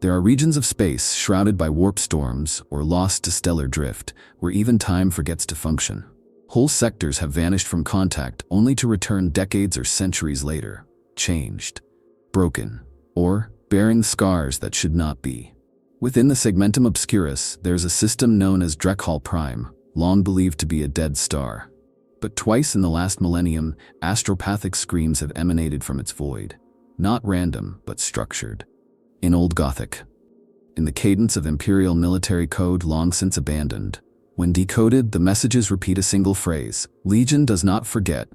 There are regions of space shrouded by warp storms or lost to stellar drift, where even time forgets to function. Whole sectors have vanished from contact only to return decades or centuries later, changed, broken, or bearing scars that should not be. Within the Segmentum Obscurus, there's a system known as Drekhal Prime, long believed to be a dead star. But twice in the last millennium, astropathic screams have emanated from its void, not random, but structured. In Old Gothic, in the cadence of imperial military code long since abandoned, when decoded, the messages repeat a single phrase: Legion does not forget,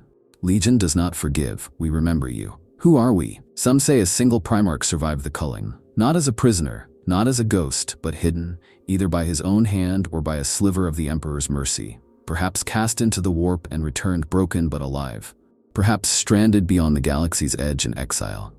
Legion does not forgive, we remember you. Who are we? Some say a single Primarch survived the culling, not as a prisoner, not as a ghost, but hidden, either by his own hand or by a sliver of the Emperor's mercy, perhaps cast into the warp and returned broken but alive, perhaps stranded beyond the galaxy's edge in exile.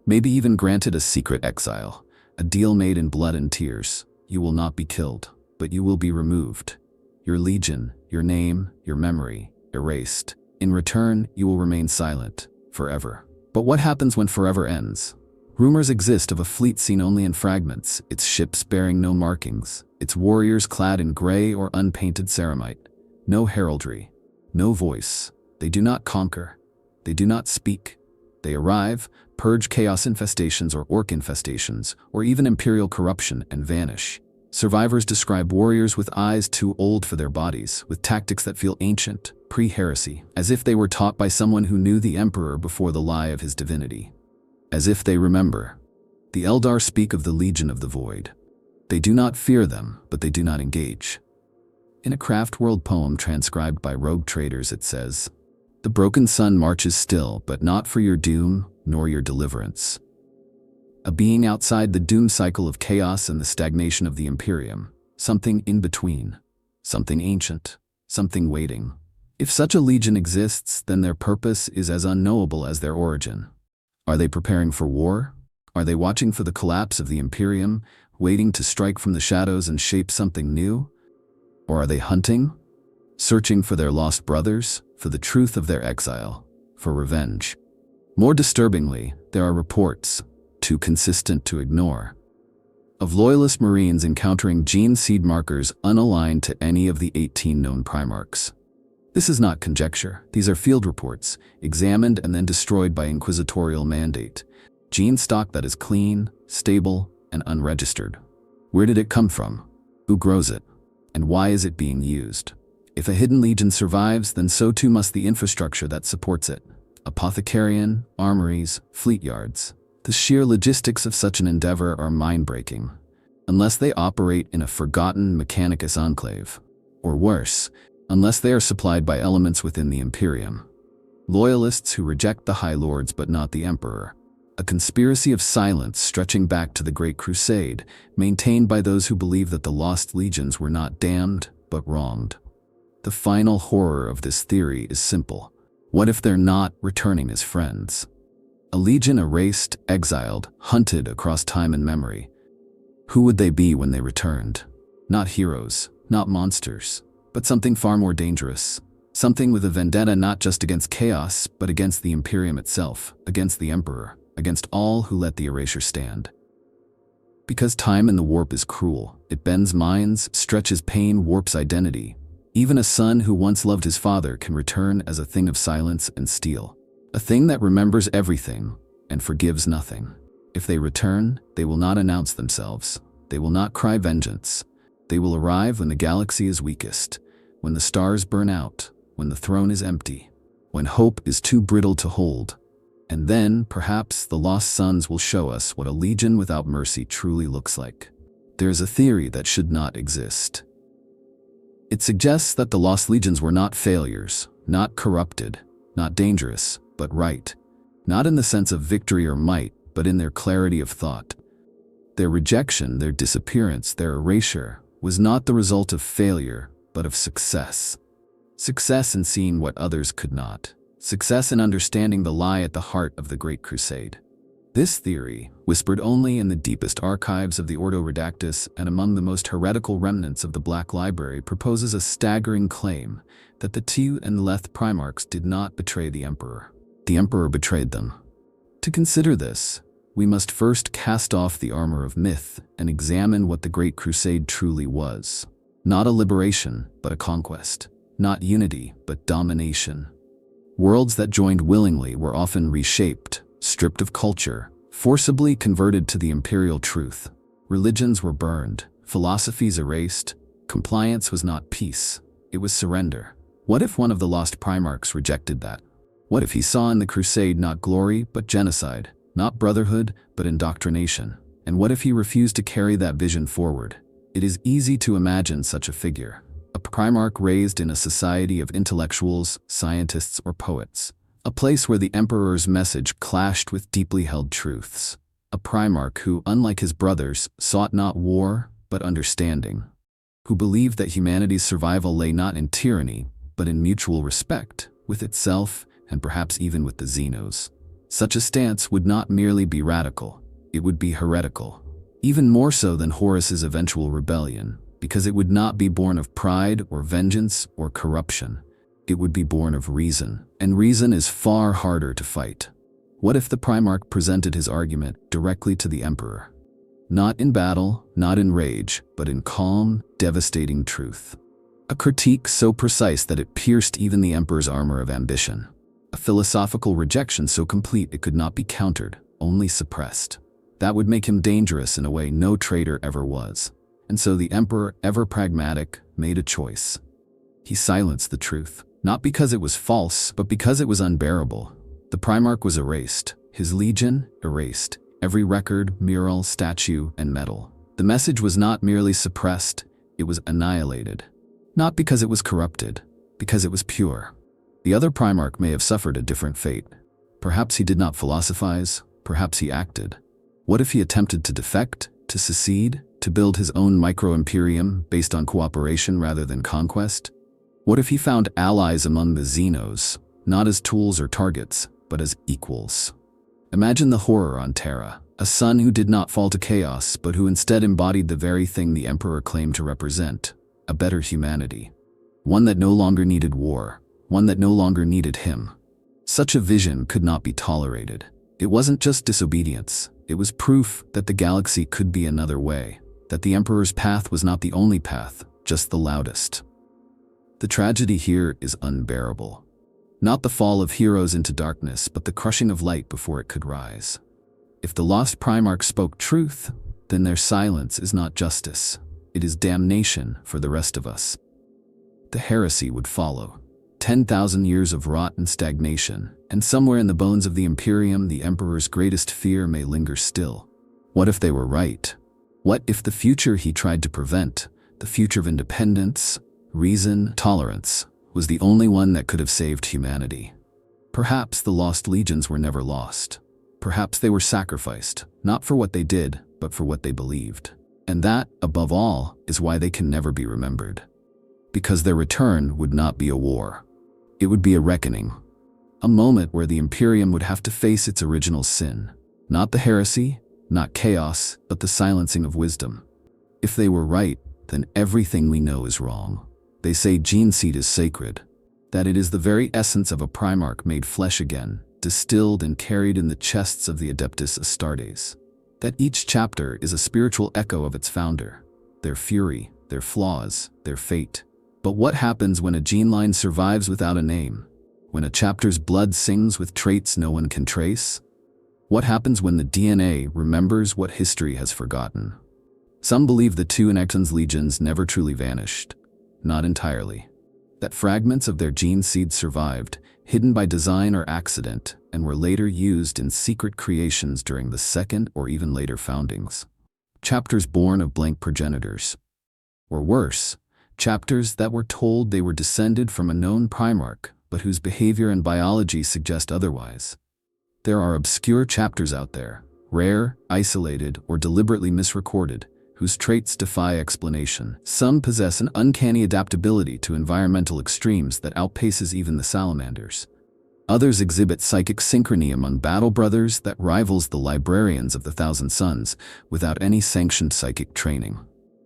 Maybe even granted a secret exile, a deal made in blood and tears. You will not be killed, but you will be removed. Your legion, your name, your memory, erased. In return, you will remain silent, forever. But what happens when forever ends? Rumors exist of a fleet seen only in fragments, its ships bearing no markings, its warriors clad in gray or unpainted ceramite. No heraldry, no voice. They do not conquer. They do not speak. They arrive, purge chaos infestations or orc infestations, or even imperial corruption, and vanish. Survivors describe warriors with eyes too old for their bodies, with tactics that feel ancient, pre-heresy, as if they were taught by someone who knew the Emperor before the lie of his divinity. As if they remember. The Eldar speak of the Legion of the Void. They do not fear them, but they do not engage. In a Craftworld poem transcribed by rogue traders, it says, "The broken sun marches still, but not for your doom, nor your deliverance." A being outside the doom cycle of chaos and the stagnation of the Imperium, something in between, something ancient, something waiting. If such a legion exists, then their purpose is as unknowable as their origin. Are they preparing for war? Are they watching for the collapse of the Imperium, waiting to strike from the shadows and shape something new? Or are they hunting? Searching for their lost brothers, for the truth of their exile, for revenge? More disturbingly, there are reports, too consistent to ignore, of loyalist Marines encountering gene seed markers unaligned to any of the 18 known Primarchs. This is not conjecture. These are field reports, examined and then destroyed by inquisitorial mandate. Gene stock that is clean, stable, and unregistered. Where did it come from? Who grows it? And why is it being used? If a hidden legion survives, then so too must the infrastructure that supports it. Apothecarian, armories, fleet yards. The sheer logistics of such an endeavor are mind-breaking, unless they operate in a forgotten Mechanicus enclave. Or worse, unless they are supplied by elements within the Imperium. Loyalists who reject the High Lords but not the Emperor. A conspiracy of silence stretching back to the Great Crusade, maintained by those who believe that the lost legions were not damned, but wronged. The final horror of this theory is simple. What if they're not returning as friends? A legion erased, exiled, hunted across time and memory. Who would they be when they returned? Not heroes, not monsters, but something far more dangerous. Something with a vendetta not just against chaos, but against the Imperium itself, against the Emperor, against all who let the erasure stand. Because time in the warp is cruel, it bends minds, stretches pain, warps identity. Even a son who once loved his father can return as a thing of silence and steel. A thing that remembers everything and forgives nothing. If they return, they will not announce themselves. They will not cry vengeance. They will arrive when the galaxy is weakest, when the stars burn out, when the throne is empty, when hope is too brittle to hold. And then, perhaps, the lost sons will show us what a legion without mercy truly looks like. There is a theory that should not exist. It suggests that the lost legions were not failures, not corrupted, not dangerous, but right. Not in the sense of victory or might, but in their clarity of thought. Their rejection, their disappearance, their erasure was not the result of failure, but of success. Success in seeing what others could not. Success in understanding the lie at the heart of the Great Crusade. This theory, whispered only in the deepest archives of the Ordo Redactus and among the most heretical remnants of the Black Library, proposes a staggering claim that the Tu and Leth Primarchs did not betray the Emperor. The Emperor betrayed them. To consider this, we must first cast off the armor of myth and examine what the Great Crusade truly was. Not a liberation, but a conquest. Not unity, but domination. Worlds that joined willingly were often reshaped, stripped of culture, forcibly converted to the imperial truth. Religions were burned, philosophies erased. Compliance was not peace, it was surrender. What if one of the lost Primarchs rejected that? What if he saw in the crusade not glory, but genocide, not brotherhood, but indoctrination? And what if he refused to carry that vision forward? It is easy to imagine such a figure. A Primarch raised in a society of intellectuals, scientists, or poets. A place where the Emperor's message clashed with deeply held truths. A Primarch who, unlike his brothers, sought not war, but understanding. Who believed that humanity's survival lay not in tyranny, but in mutual respect, with itself, and perhaps even with the Xenos. Such a stance would not merely be radical, it would be heretical. Even more so than Horus's eventual rebellion, because it would not be born of pride or vengeance or corruption. It would be born of reason, and reason is far harder to fight. What if the Primarch presented his argument directly to the Emperor? Not in battle, not in rage, but in calm, devastating truth. A critique so precise that it pierced even the Emperor's armor of ambition. A philosophical rejection so complete it could not be countered, only suppressed. That would make him dangerous in a way no traitor ever was. And so the Emperor, ever pragmatic, made a choice. He silenced the truth, not because it was false, but because it was unbearable. The Primarch was erased, his legion erased, every record, mural, statue, and medal. The message was not merely suppressed, it was annihilated. Not because it was corrupted, because it was pure. The other Primarch may have suffered a different fate. Perhaps he did not philosophize, perhaps he acted. What if he attempted to defect, to secede, to build his own micro-imperium based on cooperation rather than conquest? What if he found allies among the Xenos, not as tools or targets, but as equals? Imagine the horror on Terra, a son who did not fall to chaos, but who instead embodied the very thing the Emperor claimed to represent, a better humanity. One that no longer needed war, one that no longer needed him. Such a vision could not be tolerated. It wasn't just disobedience, it was proof that the galaxy could be another way, that the Emperor's path was not the only path, just the loudest. The tragedy here is unbearable. Not the fall of heroes into darkness, but the crushing of light before it could rise. If the lost Primarch spoke truth, then their silence is not justice. It is damnation for the rest of us. The heresy would follow. 10,000 years of rot and stagnation, and somewhere in the bones of the Imperium, the Emperor's greatest fear may linger still. What if they were right? What if the future he tried to prevent, the future of independence, reason, tolerance, was the only one that could have saved humanity? Perhaps the lost legions were never lost. Perhaps they were sacrificed, not for what they did, but for what they believed. And that, above all, is why they can never be remembered. Because their return would not be a war. It would be a reckoning. A moment where the Imperium would have to face its original sin. Not the heresy, not chaos, but the silencing of wisdom. If they were right, then everything we know is wrong. They say gene seed is sacred, that it is the very essence of a Primarch made flesh again, distilled and carried in the chests of the Adeptus Astartes. That each chapter is a spiritual echo of its founder, their fury, their flaws, their fate. But what happens when a gene line survives without a name? When a chapter's blood sings with traits no one can trace? What happens when the DNA remembers what history has forgotten? Some believe the Tu and Exon's legions never truly vanished. Not entirely. that fragments of their gene seed survived, hidden by design or accident, and were later used in secret creations during the second or even later foundings. Chapters born of blank progenitors. Or worse, chapters that were told they were descended from a known primarch, but whose behavior and biology suggest otherwise. There are obscure chapters out there, rare, isolated, or deliberately misrecorded, whose traits defy explanation. Some possess an uncanny adaptability to environmental extremes that outpaces even the salamanders. Others exhibit psychic synchrony among battle brothers that rivals the librarians of the Thousand Suns without any sanctioned psychic training.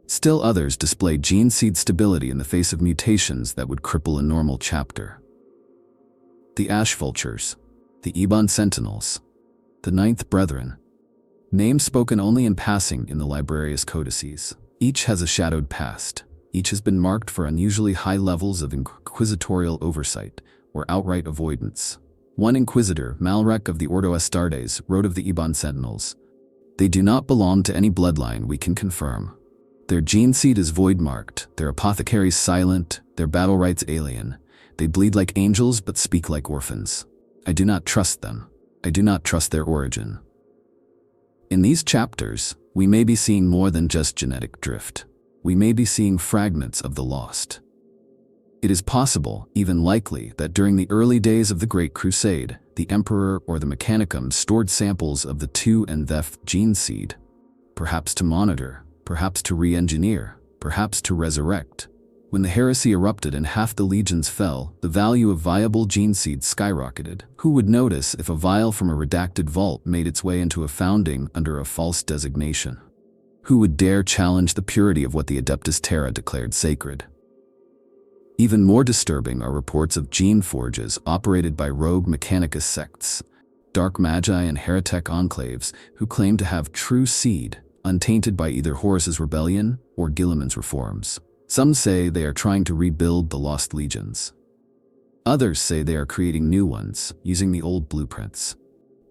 Still others display gene seed stability in the face of mutations that would cripple a normal chapter. The Ash Vultures, the Ebon Sentinels, the Ninth Brethren. Names spoken only in passing in the librarious codices. Each has a shadowed past. Each has been marked for unusually high levels of inquisitorial oversight or outright avoidance. One inquisitor, Malrek of the Ordo Astartes, wrote of the Ebon Sentinels, "They do not belong to any bloodline we can confirm. Their gene seed is void-marked, their apothecaries silent, their battle rites alien. They bleed like angels but speak like orphans. I do not trust them. I do not trust their origin." In these chapters, we may be seeing more than just genetic drift. We may be seeing fragments of the lost. It is possible, even likely, that during the early days of the Great Crusade, the Emperor or the Mechanicum stored samples of the Tu and Theth gene seed, perhaps to monitor, perhaps to re-engineer, perhaps to resurrect. When the heresy erupted and half the legions fell, the value of viable gene seeds skyrocketed. Who would notice if a vial from a redacted vault made its way into a founding under a false designation? Who would dare challenge the purity of what the Adeptus Terra declared sacred? Even more disturbing are reports of gene forges operated by rogue Mechanicus sects, dark magi and heretic enclaves who claim to have true seed, untainted by either Horus's rebellion or Guilliman's reforms. Some say they are trying to rebuild the lost legions. Others say they are creating new ones, using the old blueprints.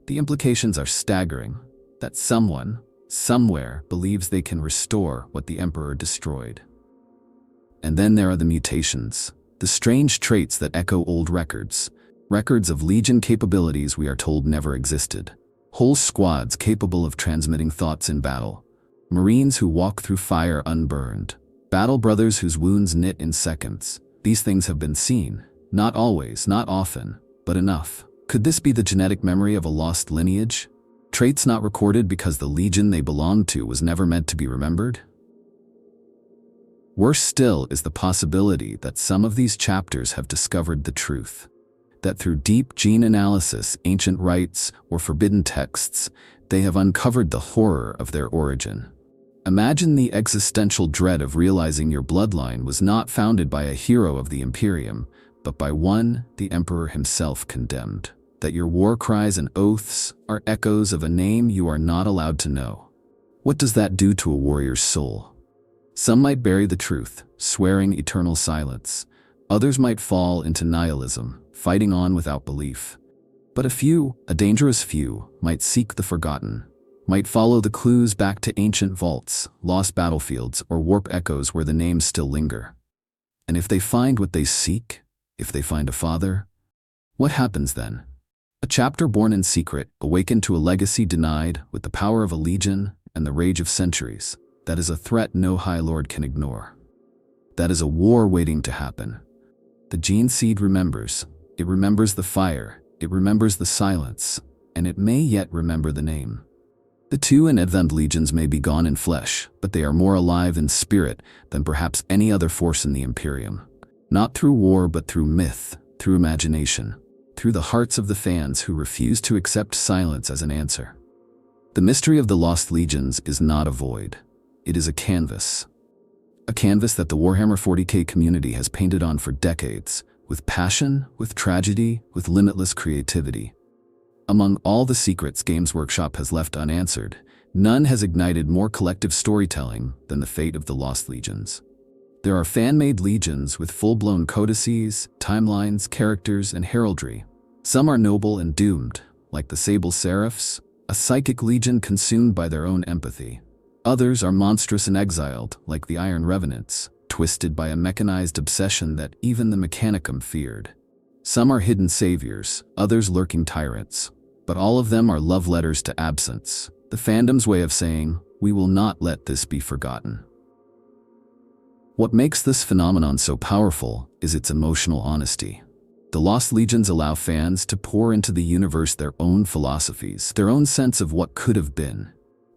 The implications are staggering, that someone, somewhere, believes they can restore what the Emperor destroyed. And then there are the mutations, the strange traits that echo old records, records of legion capabilities we are told never existed. Whole squads capable of transmitting thoughts in battle, Marines who walk through fire unburned, battle brothers whose wounds knit in seconds. These things have been seen, not always, not often, but enough. Could this be the genetic memory of a lost lineage? Traits not recorded because the legion they belonged to was never meant to be remembered? Worse still is the possibility that some of these chapters have discovered the truth. That through deep gene analysis, ancient rites, or forbidden texts, they have uncovered the horror of their origin. Imagine the existential dread of realizing your bloodline was not founded by a hero of the Imperium, but by one the Emperor himself condemned. That your war cries and oaths are echoes of a name you are not allowed to know. What does that do to a warrior's soul? Some might bury the truth, swearing eternal silence. Others might fall into nihilism, fighting on without belief. But a few, a dangerous few, might seek the forgotten, might follow the clues back to ancient vaults, lost battlefields, or warp echoes where the names still linger. And if they find what they seek, if they find a father, what happens then? A chapter born in secret, awakened to a legacy denied with the power of a legion and the rage of centuries. That is a threat no High Lord can ignore. That is a war waiting to happen. The gene seed remembers. It remembers the fire. It remembers the silence. And it may yet remember the name. The Tu and Advent legions may be gone in flesh, but they are more alive in spirit than perhaps any other force in the Imperium. Not through war, but through myth, through imagination, through the hearts of the fans who refuse to accept silence as an answer. The mystery of the lost legions is not a void. It is a canvas. A canvas that the Warhammer 40k community has painted on for decades, with passion, with tragedy, with limitless creativity. Among all the secrets Games Workshop has left unanswered, none has ignited more collective storytelling than the fate of the Lost Legions. There are fan-made legions with full-blown codices, timelines, characters, and heraldry. Some are noble and doomed, like the Sable Seraphs, a psychic legion consumed by their own empathy. Others are monstrous and exiled, like the Iron Revenants, twisted by a mechanized obsession that even the Mechanicum feared. Some are hidden saviors, others lurking tyrants. But all of them are love letters to absence, the fandom's way of saying, we will not let this be forgotten. What makes this phenomenon so powerful is its emotional honesty. The Lost Legions allow fans to pour into the universe their own philosophies, their own sense of what could have been.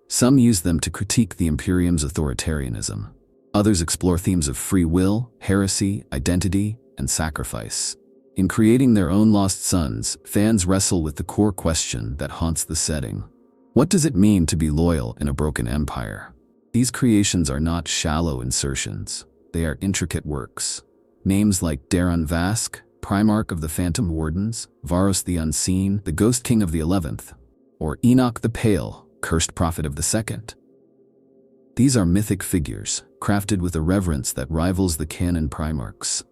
Some use them to critique the Imperium's authoritarianism. Others explore themes of free will, heresy, identity, and sacrifice. In creating their own Lost Sons, fans wrestle with the core question that haunts the setting. What does it mean to be loyal in a broken empire? These creations are not shallow insertions. They are intricate works. Names like Darren Vask, Primarch of the Phantom Wardens, Varos the Unseen, the Ghost King of the 11th, or Enoch the Pale, Cursed Prophet of the 2nd. These are mythic figures, crafted with a reverence that rivals the canon Primarchs.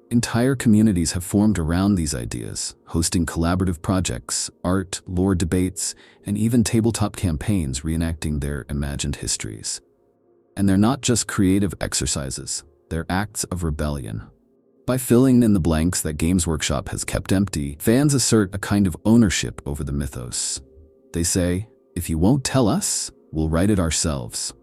Entire communities have formed around these ideas, hosting collaborative projects, art, lore debates, and even tabletop campaigns reenacting their imagined histories. And they're not just creative exercises, they're acts of rebellion. By filling in the blanks that Games Workshop has kept empty, fans assert a kind of ownership over the mythos. They say, if you won't tell us, we'll write it ourselves.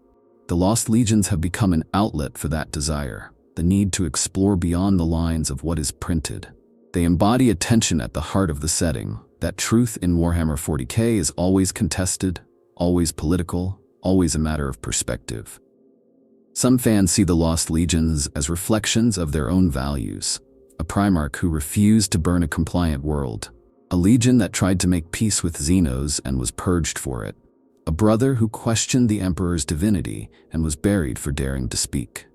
The Lost Legions have become an outlet for that desire, the need to explore beyond the lines of what is printed. They embody a tension at the heart of the setting, that truth in Warhammer 40k is always contested, always political, always a matter of perspective. Some fans see the Lost Legions as reflections of their own values, a Primarch who refused to burn a compliant world, a legion that tried to make peace with Xenos and was purged for it, a brother who questioned the Emperor's divinity and was buried for daring to speak.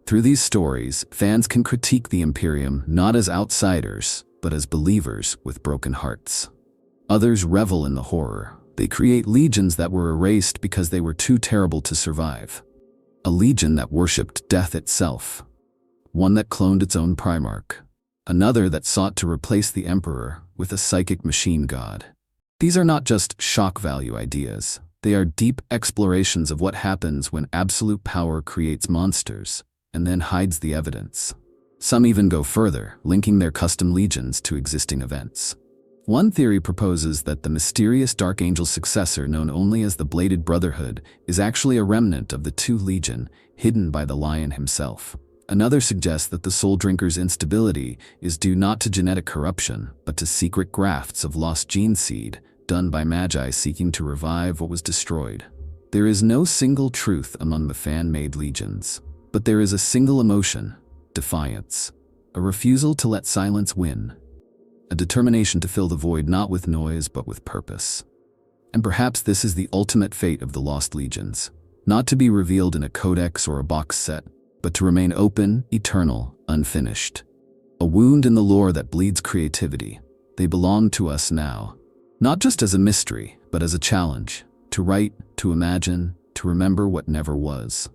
Through these stories, fans can critique the Imperium not as outsiders, but as believers with broken hearts. Others revel in the horror. They create legions that were erased because they were too terrible to survive. A legion that worshipped death itself. One that cloned its own Primarch. Another that sought to replace the Emperor with a psychic machine god. These are not just shock value ideas. They are deep explorations of what happens when absolute power creates monsters and then hides the evidence. Some even go further, linking their custom legions to existing events. One theory proposes that the mysterious Dark Angel's successor, known only as the Bladed Brotherhood, is actually a remnant of the Two Legion, hidden by the Lion himself. Another suggests that the Soul Drinker's instability is due not to genetic corruption, but to secret grafts of lost gene seed, done by Magi seeking to revive what was destroyed. There is no single truth among the fan-made legions. But there is a single emotion, defiance, a refusal to let silence win, a determination to fill the void not with noise but with purpose. And perhaps this is the ultimate fate of the Lost Legions, not to be revealed in a codex or a box set, but to remain open, eternal, unfinished. A wound in the lore that bleeds creativity. They belong to us now, not just as a mystery, but as a challenge, to write, to imagine, to remember what never was.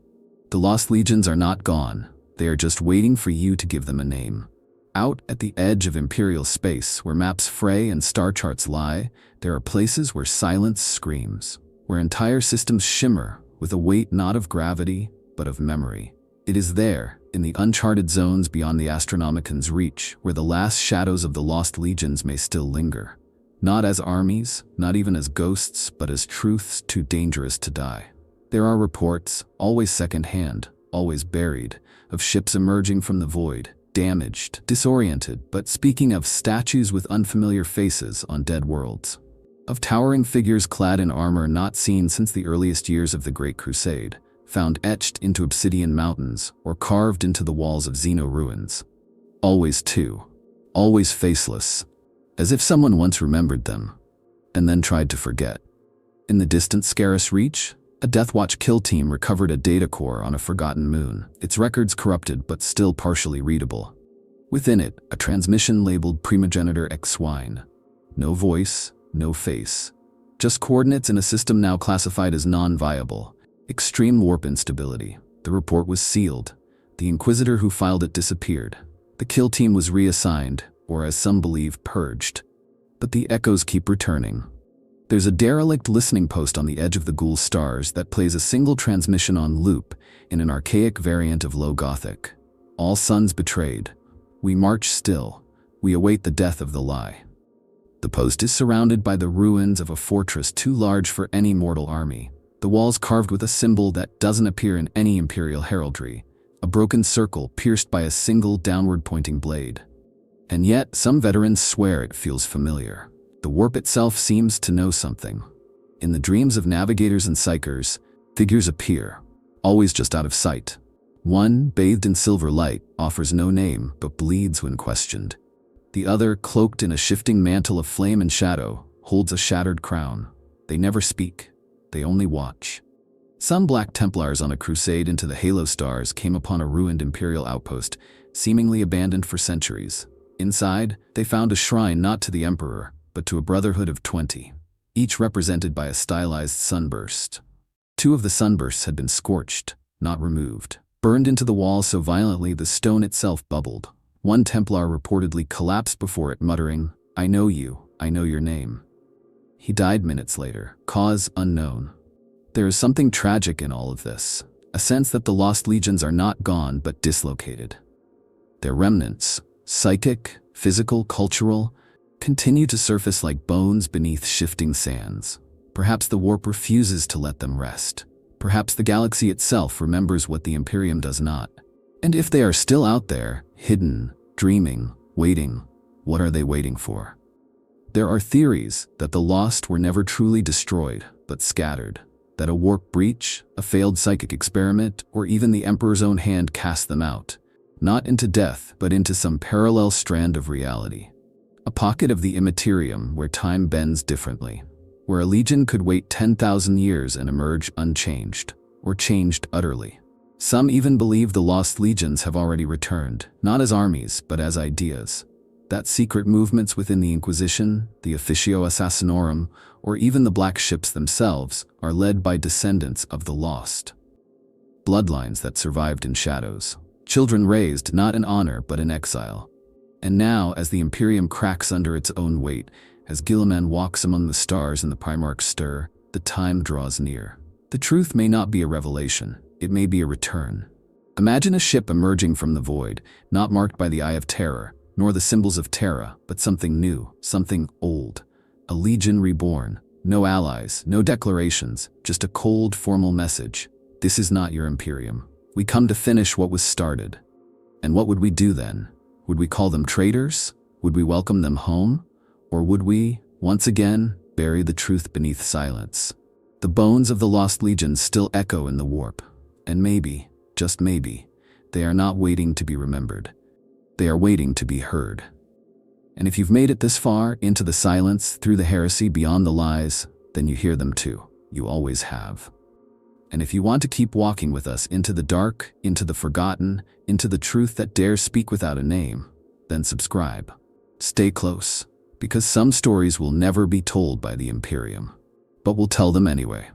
The Lost Legions are not gone, they are just waiting for you to give them a name. Out at the edge of Imperial space, where maps fray and star charts lie, there are places where silence screams, where entire systems shimmer with a weight not of gravity, but of memory. It is there, in the uncharted zones beyond the Astronomican's reach, where the last shadows of the Lost Legions may still linger. Not as armies, not even as ghosts, but as truths too dangerous to die. There are reports, always second-hand, always buried, of ships emerging from the void, damaged, disoriented, but speaking of statues with unfamiliar faces on dead worlds. Of towering figures clad in armor not seen since the earliest years of the Great Crusade, found etched into obsidian mountains or carved into the walls of Xeno ruins. Always two, always faceless, as if someone once remembered them, and then tried to forget. In the distant Scarus Reach, a Deathwatch kill team recovered a data core on a forgotten moon, its records corrupted but still partially readable. Within it, a transmission labeled Primogenitor X Swine. No voice, no face. Just coordinates in a system now classified as non-viable. Extreme warp instability. The report was sealed. The Inquisitor who filed it disappeared. The kill team was reassigned, or as some believe, purged. But the echoes keep returning. There's a derelict listening post on the edge of the Ghoul Stars that plays a single transmission on loop in an archaic variant of Low Gothic. All sons betrayed. We march still. We await the death of the lie. The post is surrounded by the ruins of a fortress too large for any mortal army. The walls carved with a symbol that doesn't appear in any imperial heraldry, a broken circle pierced by a single downward-pointing blade. And yet, some veterans swear it feels familiar. The warp itself seems to know something. In the dreams of navigators and psychers, figures appear, always just out of sight. One, bathed in silver light, offers no name but bleeds when questioned. The other, cloaked in a shifting mantle of flame and shadow, holds a shattered crown. They never speak. They only watch. Some Black Templars on a crusade into the Halo Stars came upon a ruined Imperial outpost, seemingly abandoned for centuries. Inside, they found a shrine not to the Emperor, but to a brotherhood of 20, each represented by a stylized sunburst. 2 of the sunbursts had been scorched, not removed, burned into the wall so violently the stone itself bubbled. One Templar reportedly collapsed before it, muttering, "I know you, I know your name." He died minutes later, cause unknown. There is something tragic in all of this, a sense that the lost legions are not gone but dislocated. Their remnants, psychic, physical, cultural, continue to surface like bones beneath shifting sands. Perhaps the warp refuses to let them rest. Perhaps the galaxy itself remembers what the Imperium does not. And if they are still out there, hidden, dreaming, waiting, what are they waiting for? There are theories that the lost were never truly destroyed, but scattered. That a warp breach, a failed psychic experiment, or even the Emperor's own hand cast them out. Not into death, but into some parallel strand of reality. A pocket of the immaterium where time bends differently. Where a legion could wait 10,000 years and emerge unchanged, or changed utterly. Some even believe the lost legions have already returned, not as armies, but as ideas. That secret movements within the Inquisition, the Officio Assassinorum, or even the Black Ships themselves are led by descendants of the lost. Bloodlines that survived in shadows. Children raised not in honor but in exile. And now, as the Imperium cracks under its own weight, as Guilliman walks among the stars and the Primarchs stir, the time draws near. The truth may not be a revelation, it may be a return. Imagine a ship emerging from the void, not marked by the Eye of Terror, nor the symbols of Terra, but something new, something old. A legion reborn. No allies, no declarations, just a cold, formal message. This is not your Imperium. We come to finish what was started. And what would we do then? Would we call them traitors? Would we welcome them home? Or would we, once again, bury the truth beneath silence? The bones of the lost legions still echo in the warp. And maybe, just maybe, they are not waiting to be remembered. They are waiting to be heard. And if you've made it this far, into the silence, through the heresy, beyond the lies, then you hear them too. You always have. And if you want to keep walking with us into the dark, into the forgotten, into the truth that dares speak without a name, then subscribe. Stay close, because some stories will never be told by the Imperium. But we'll tell them anyway.